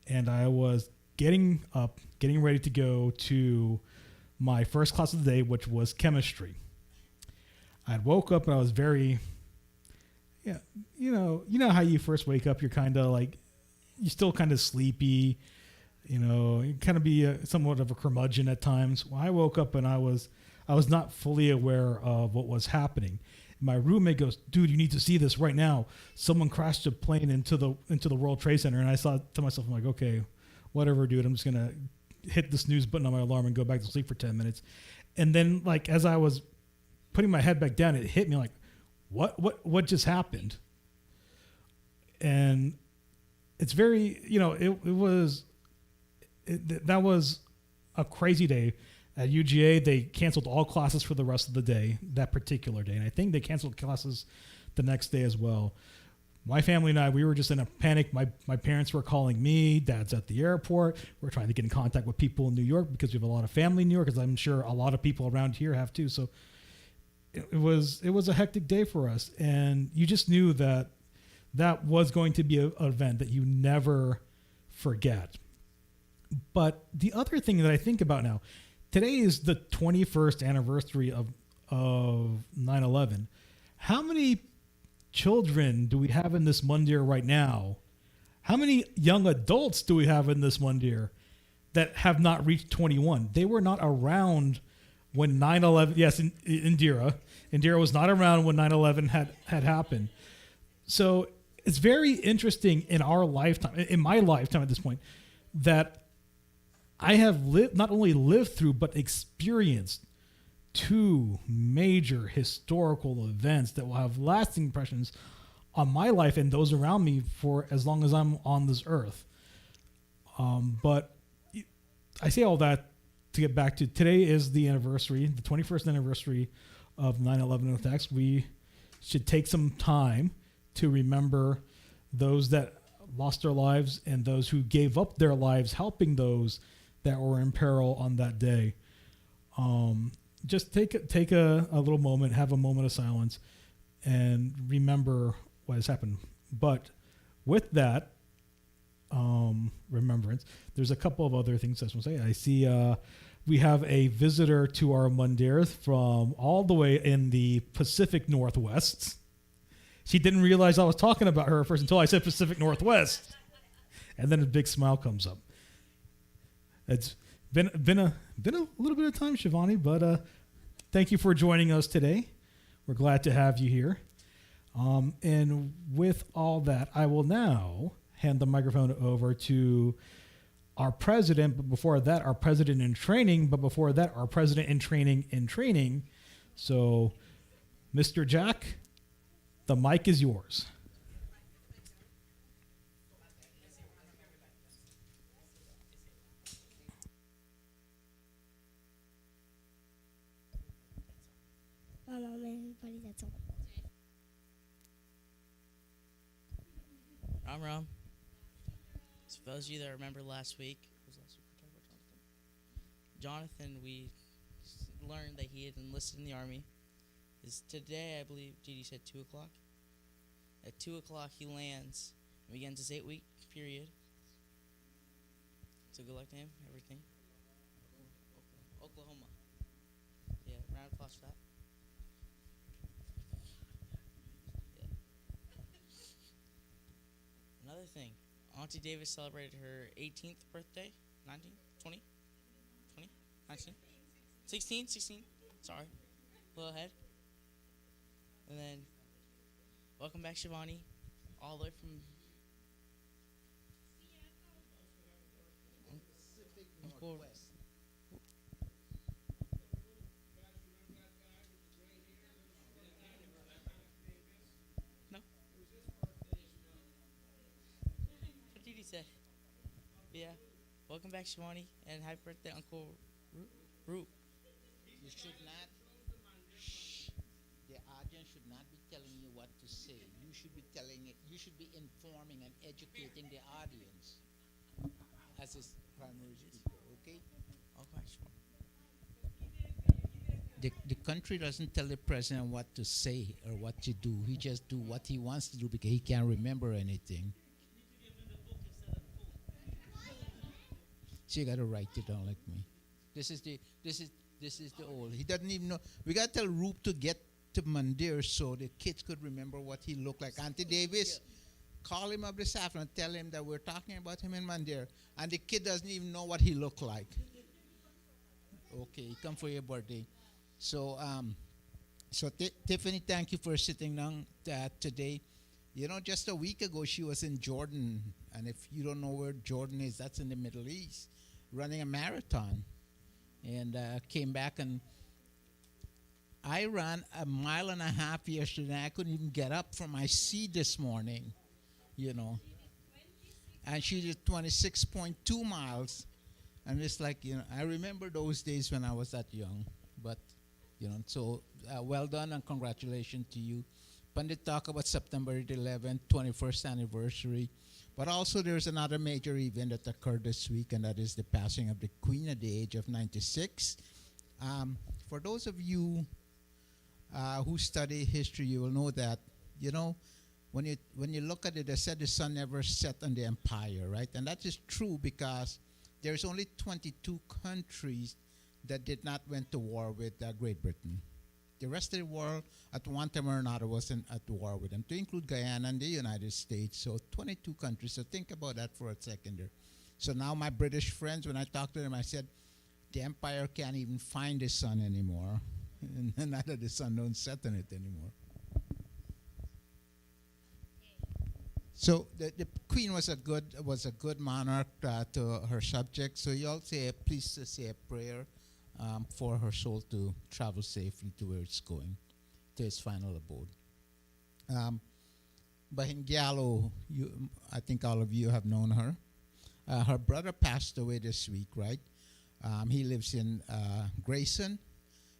and I was getting ready to go to my first class of the day, which was chemistry. I woke up and I was very, you know how you first wake up, you're kind of like, you're still kind of sleepy, you kind of be somewhat of a curmudgeon at times. Well, I woke up and I was not fully aware of what was happening. My roommate goes, "Dude, you need to see this right now. Someone crashed a plane into the World Trade Center." And I thought to myself, I'm like, okay, whatever, dude. I'm just gonna hit the snooze button on my alarm and go back to sleep for 10 minutes. And then, like, as I was putting my head back down, it hit me like, what just happened? And it's very, that was a crazy day. At UGA, they canceled all classes for the rest of the day, that particular day. And I think they canceled classes the next day as well. My family and I, we were just in a panic. My parents were calling me. Dad's at the airport. We're trying to get in contact with people in New York because we have a lot of family in New York, as I'm sure a lot of people around here have too. So it was a hectic day for us. And you just knew that was going to be an event that you never forget. But the other thing that I think about now, today is the 21st anniversary of 9/11. How many children do we have in this mandir right now? How many young adults do we have in this mandir that have not reached 21? They were not around when 9/11. Yes, Indira was not around when 9/11 had happened. So it's very interesting in our lifetime, in my lifetime at this point, that I have not only lived through, but experienced two major historical events that will have lasting impressions on my life and those around me for as long as I'm on this earth. But I say all that to get back to today is the anniversary, the 21st anniversary of 9/11 attacks. We should take some time to remember those that lost their lives and those who gave up their lives helping those that were in peril on that day. Just take a little moment, have a moment of silence, and remember what has happened. But with that remembrance, there's a couple of other things I just want to say. I see we have a visitor to our mandir from all the way in the Pacific Northwest. She didn't realize I was talking about her first until I said Pacific Northwest, and then a big smile comes up. It's been a little bit of time, Shivani, but thank you for joining us today. We're glad to have you here. And with all that, I will now hand the microphone over to our president, but before that, our president in training, but before that, our president in training. So, Mr. Jack, the mic is yours. Everybody, that's all. Ram. So for those of you that remember last week, Jonathan, we learned that he had enlisted in the army. Today, I believe, Gigi said 2 o'clock. At 2 o'clock, he lands and begins his 8-week period. So good luck to him, everything. Oklahoma. Yeah, round of applause for that. Another thing, Auntie Davis celebrated her 18th birthday, 19th, 20, 19, 16, sorry, a little ahead. And then, welcome back, Shivani, all the way from Pacific Northwest. Said, yeah, welcome back, Shivani, and happy birthday, Uncle Root. You should not. The audience should not be telling you what to say. You should be telling it. You should be informing and educating the audience. as his primary speaker, okay? Okay, sure. The country doesn't tell the president what to say or what to do. He just do what he wants to do because he can't remember anything. So you gotta write it down like me. This is the old. He doesn't even know. We gotta tell Roop to get to Mandir so the kids could remember what he looked like. Auntie Davis, call him up this afternoon and tell him that we're talking about him in Mandir. And the kid doesn't even know what he looked like. Okay, come for your birthday. So, Tiffany, thank you for sitting down today. You know, just a week ago, she was in Jordan. And if you don't know where Jordan is, that's in the Middle East, running a marathon. And came back, and I ran a mile and a half yesterday. I couldn't even get up from my seat this morning, you know. And she did 26.2 miles. And it's like, you know, I remember those days when I was that young. But, you know, so well done and congratulations to you. Pandit talk about September 11th, 21st anniversary. But also there's another major event that occurred this week, and that is the passing of the Queen at the age of 96. For those of you who study history, you will know that, you know, when you look at it, they said the sun never set on the empire, right? And that is true because there's only 22 countries that did not went to war with Great Britain. The rest of the world, at one time or another, was at war with them, to include Guyana and the United States. So 22 countries. So think about that for a second there. So now my British friends, when I talk to them, I said, the empire can't even find the sun anymore. And neither the sun don't set on it anymore. So the queen was a good monarch to her subjects. So you all please say a prayer for her soul to travel safely to where it's going, to its final abode. Bahin Gyalo, I think all of you have known her. Her brother passed away this week, right? He lives in Grayson,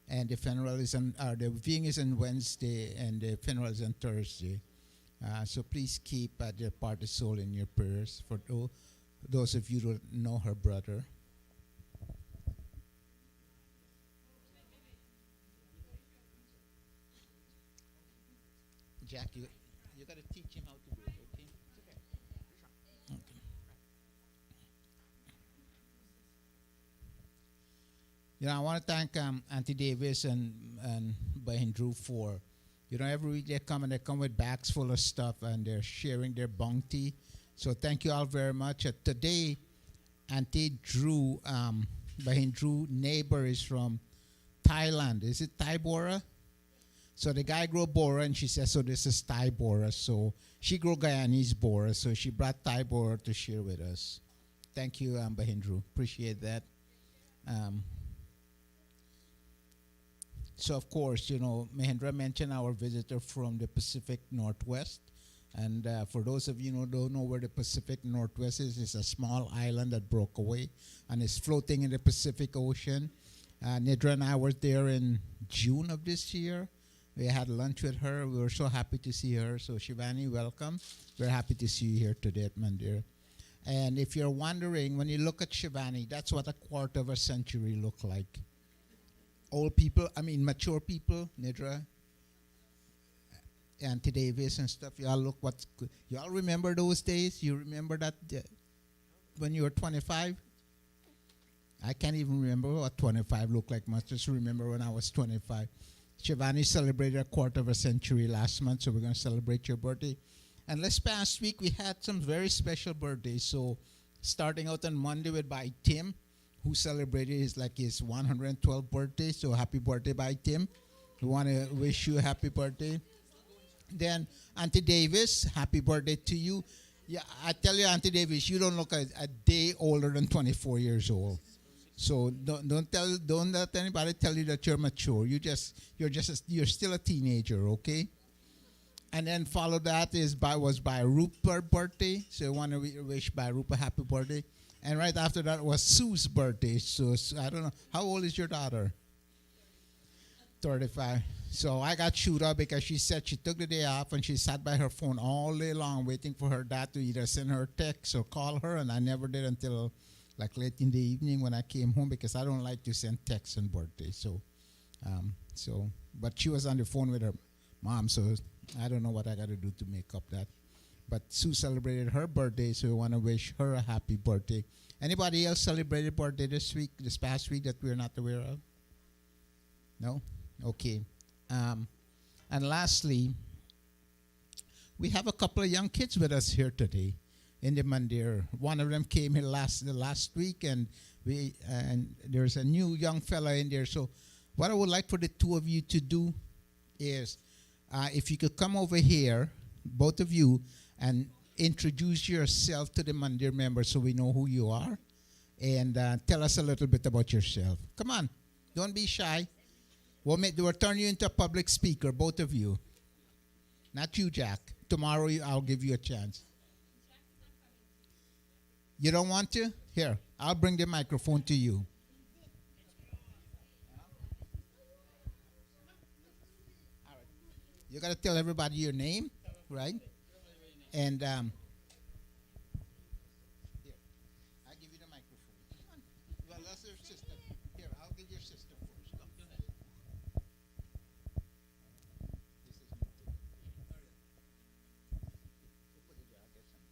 and the funeral is the viewing is on Wednesday, and the funeral is on Thursday. So please keep their departed soul in your prayers for those of you who don't know her brother. Jack, you got to teach him how to do it, okay? Okay. You know, I want to thank Auntie Davis and Bahindru for, you know, every week they come with bags full of stuff and they're sharing their bounty. So thank you all very much. Today, Auntie Drew, Bahindru neighbor is from Thailand. Is it Thai Bora? So the guy grew Bora, and she says, so this is Thai Bora. So she grew Guyanese Bora, so she brought Thai Bora to share with us. Thank you, Bahindru. Appreciate that. So, of course, you know, Mahendra mentioned our visitor from the Pacific Northwest. And for those of you who don't know where the Pacific Northwest is, it's a small island that broke away and is floating in the Pacific Ocean. Nidra and I were there in June of this year. We had lunch with her. We were so happy to see her. So, Shivani, welcome. We're happy to see you here today at Mandir. And if you're wondering, when you look at Shivani, that's what a quarter of a century looked like. Old people, mature people, Nidra, Auntie Davis and stuff. You all you all remember those days? You remember that when you were 25? I can't even remember what 25 looked like much. Just remember when I was 25. Shivani celebrated a quarter of a century last month, so we're going to celebrate your birthday. And last past week, we had some very special birthdays. So starting out on Monday with Bhai Tim, who celebrated his 112th birthday. So happy birthday, Bhai Tim. We want to wish you a happy birthday. Then Auntie Davis, happy birthday to you. Yeah, I tell you, Auntie Davis, you don't look a day older than 24 years old. So don't let anybody tell you that you're mature. You're still a teenager, okay? And then followed that was by Rupa's birthday. So I want to wish by Rupa happy birthday. And right after that was Sue's birthday. So I don't know, how old is your daughter? 35. So I got chewed up because she said she took the day off and she sat by her phone all day long waiting for her dad to either send her a text or call her, and I never did until like late in the evening when I came home because I don't like to send texts on birthdays. But she was on the phone with her mom, so I don't know what I got to do to make up that. But Sue celebrated her birthday, so we want to wish her a happy birthday. Anybody else celebrated birthday this past week that we're not aware of? No? Okay. And lastly, we have a couple of young kids with us here today in the Mandir. One of them came here last week, and there's a new young fella in there. So what I would like for the two of you to do is, if you could come over here, both of you, and introduce yourself to the Mandir members so we know who you are, and tell us a little bit about yourself. Come on, don't be shy. We'll turn you into a public speaker, both of you. Not you, Jack. Tomorrow I'll give you a chance. You don't want to? Here, I'll bring the microphone to you. All right. You got to tell everybody your name, right? And here, I'll give you the microphone. Come on. Well, that's your sister. Here, I'll give your sister first. Go ahead. This is me too. Go put it there. I'll get some.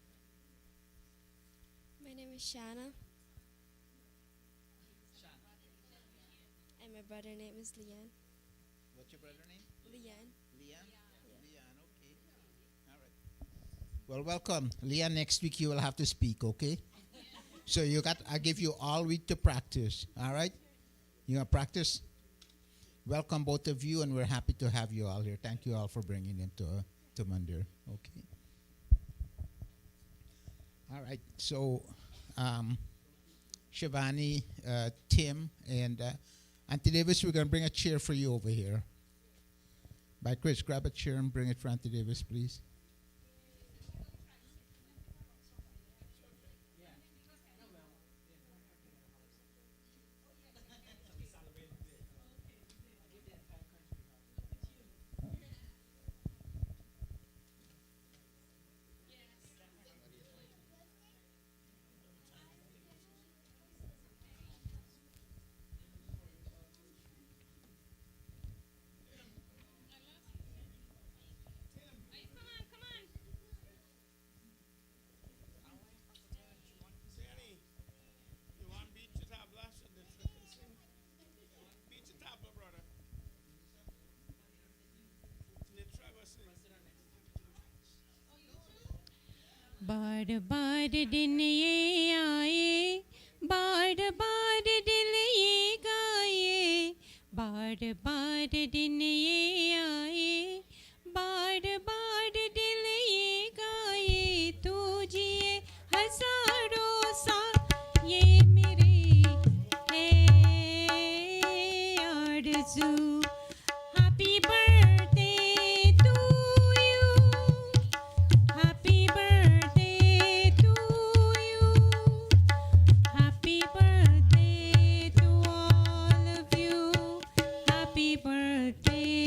My name is Shana. And my brother name is Leanne. What's your brother's name? Leanne. Leanne? Leanne, okay. All right. Well, welcome. Leanne, next week you will have to speak, okay? So I give you all week to practice, all right? You want to practice? Welcome, both of you, and we're happy to have you all here. Thank you all for bringing them to Mandir, okay? All right, so Shivani, Tim, and Auntie Davis, we're going to bring a chair for you over here. By Chris, grab a chair and bring it for Auntie Davis, please. बार बार दिन ये आए, बार बार दिल ये गाए, बार बार दिन ये आए, बार बार दिल ये गाए, तू जिए हजारों साल ये मेरी है आरज़ू. Happy birthday to you. Happy birthday to you. Happy birthday to all of you. Happy birthday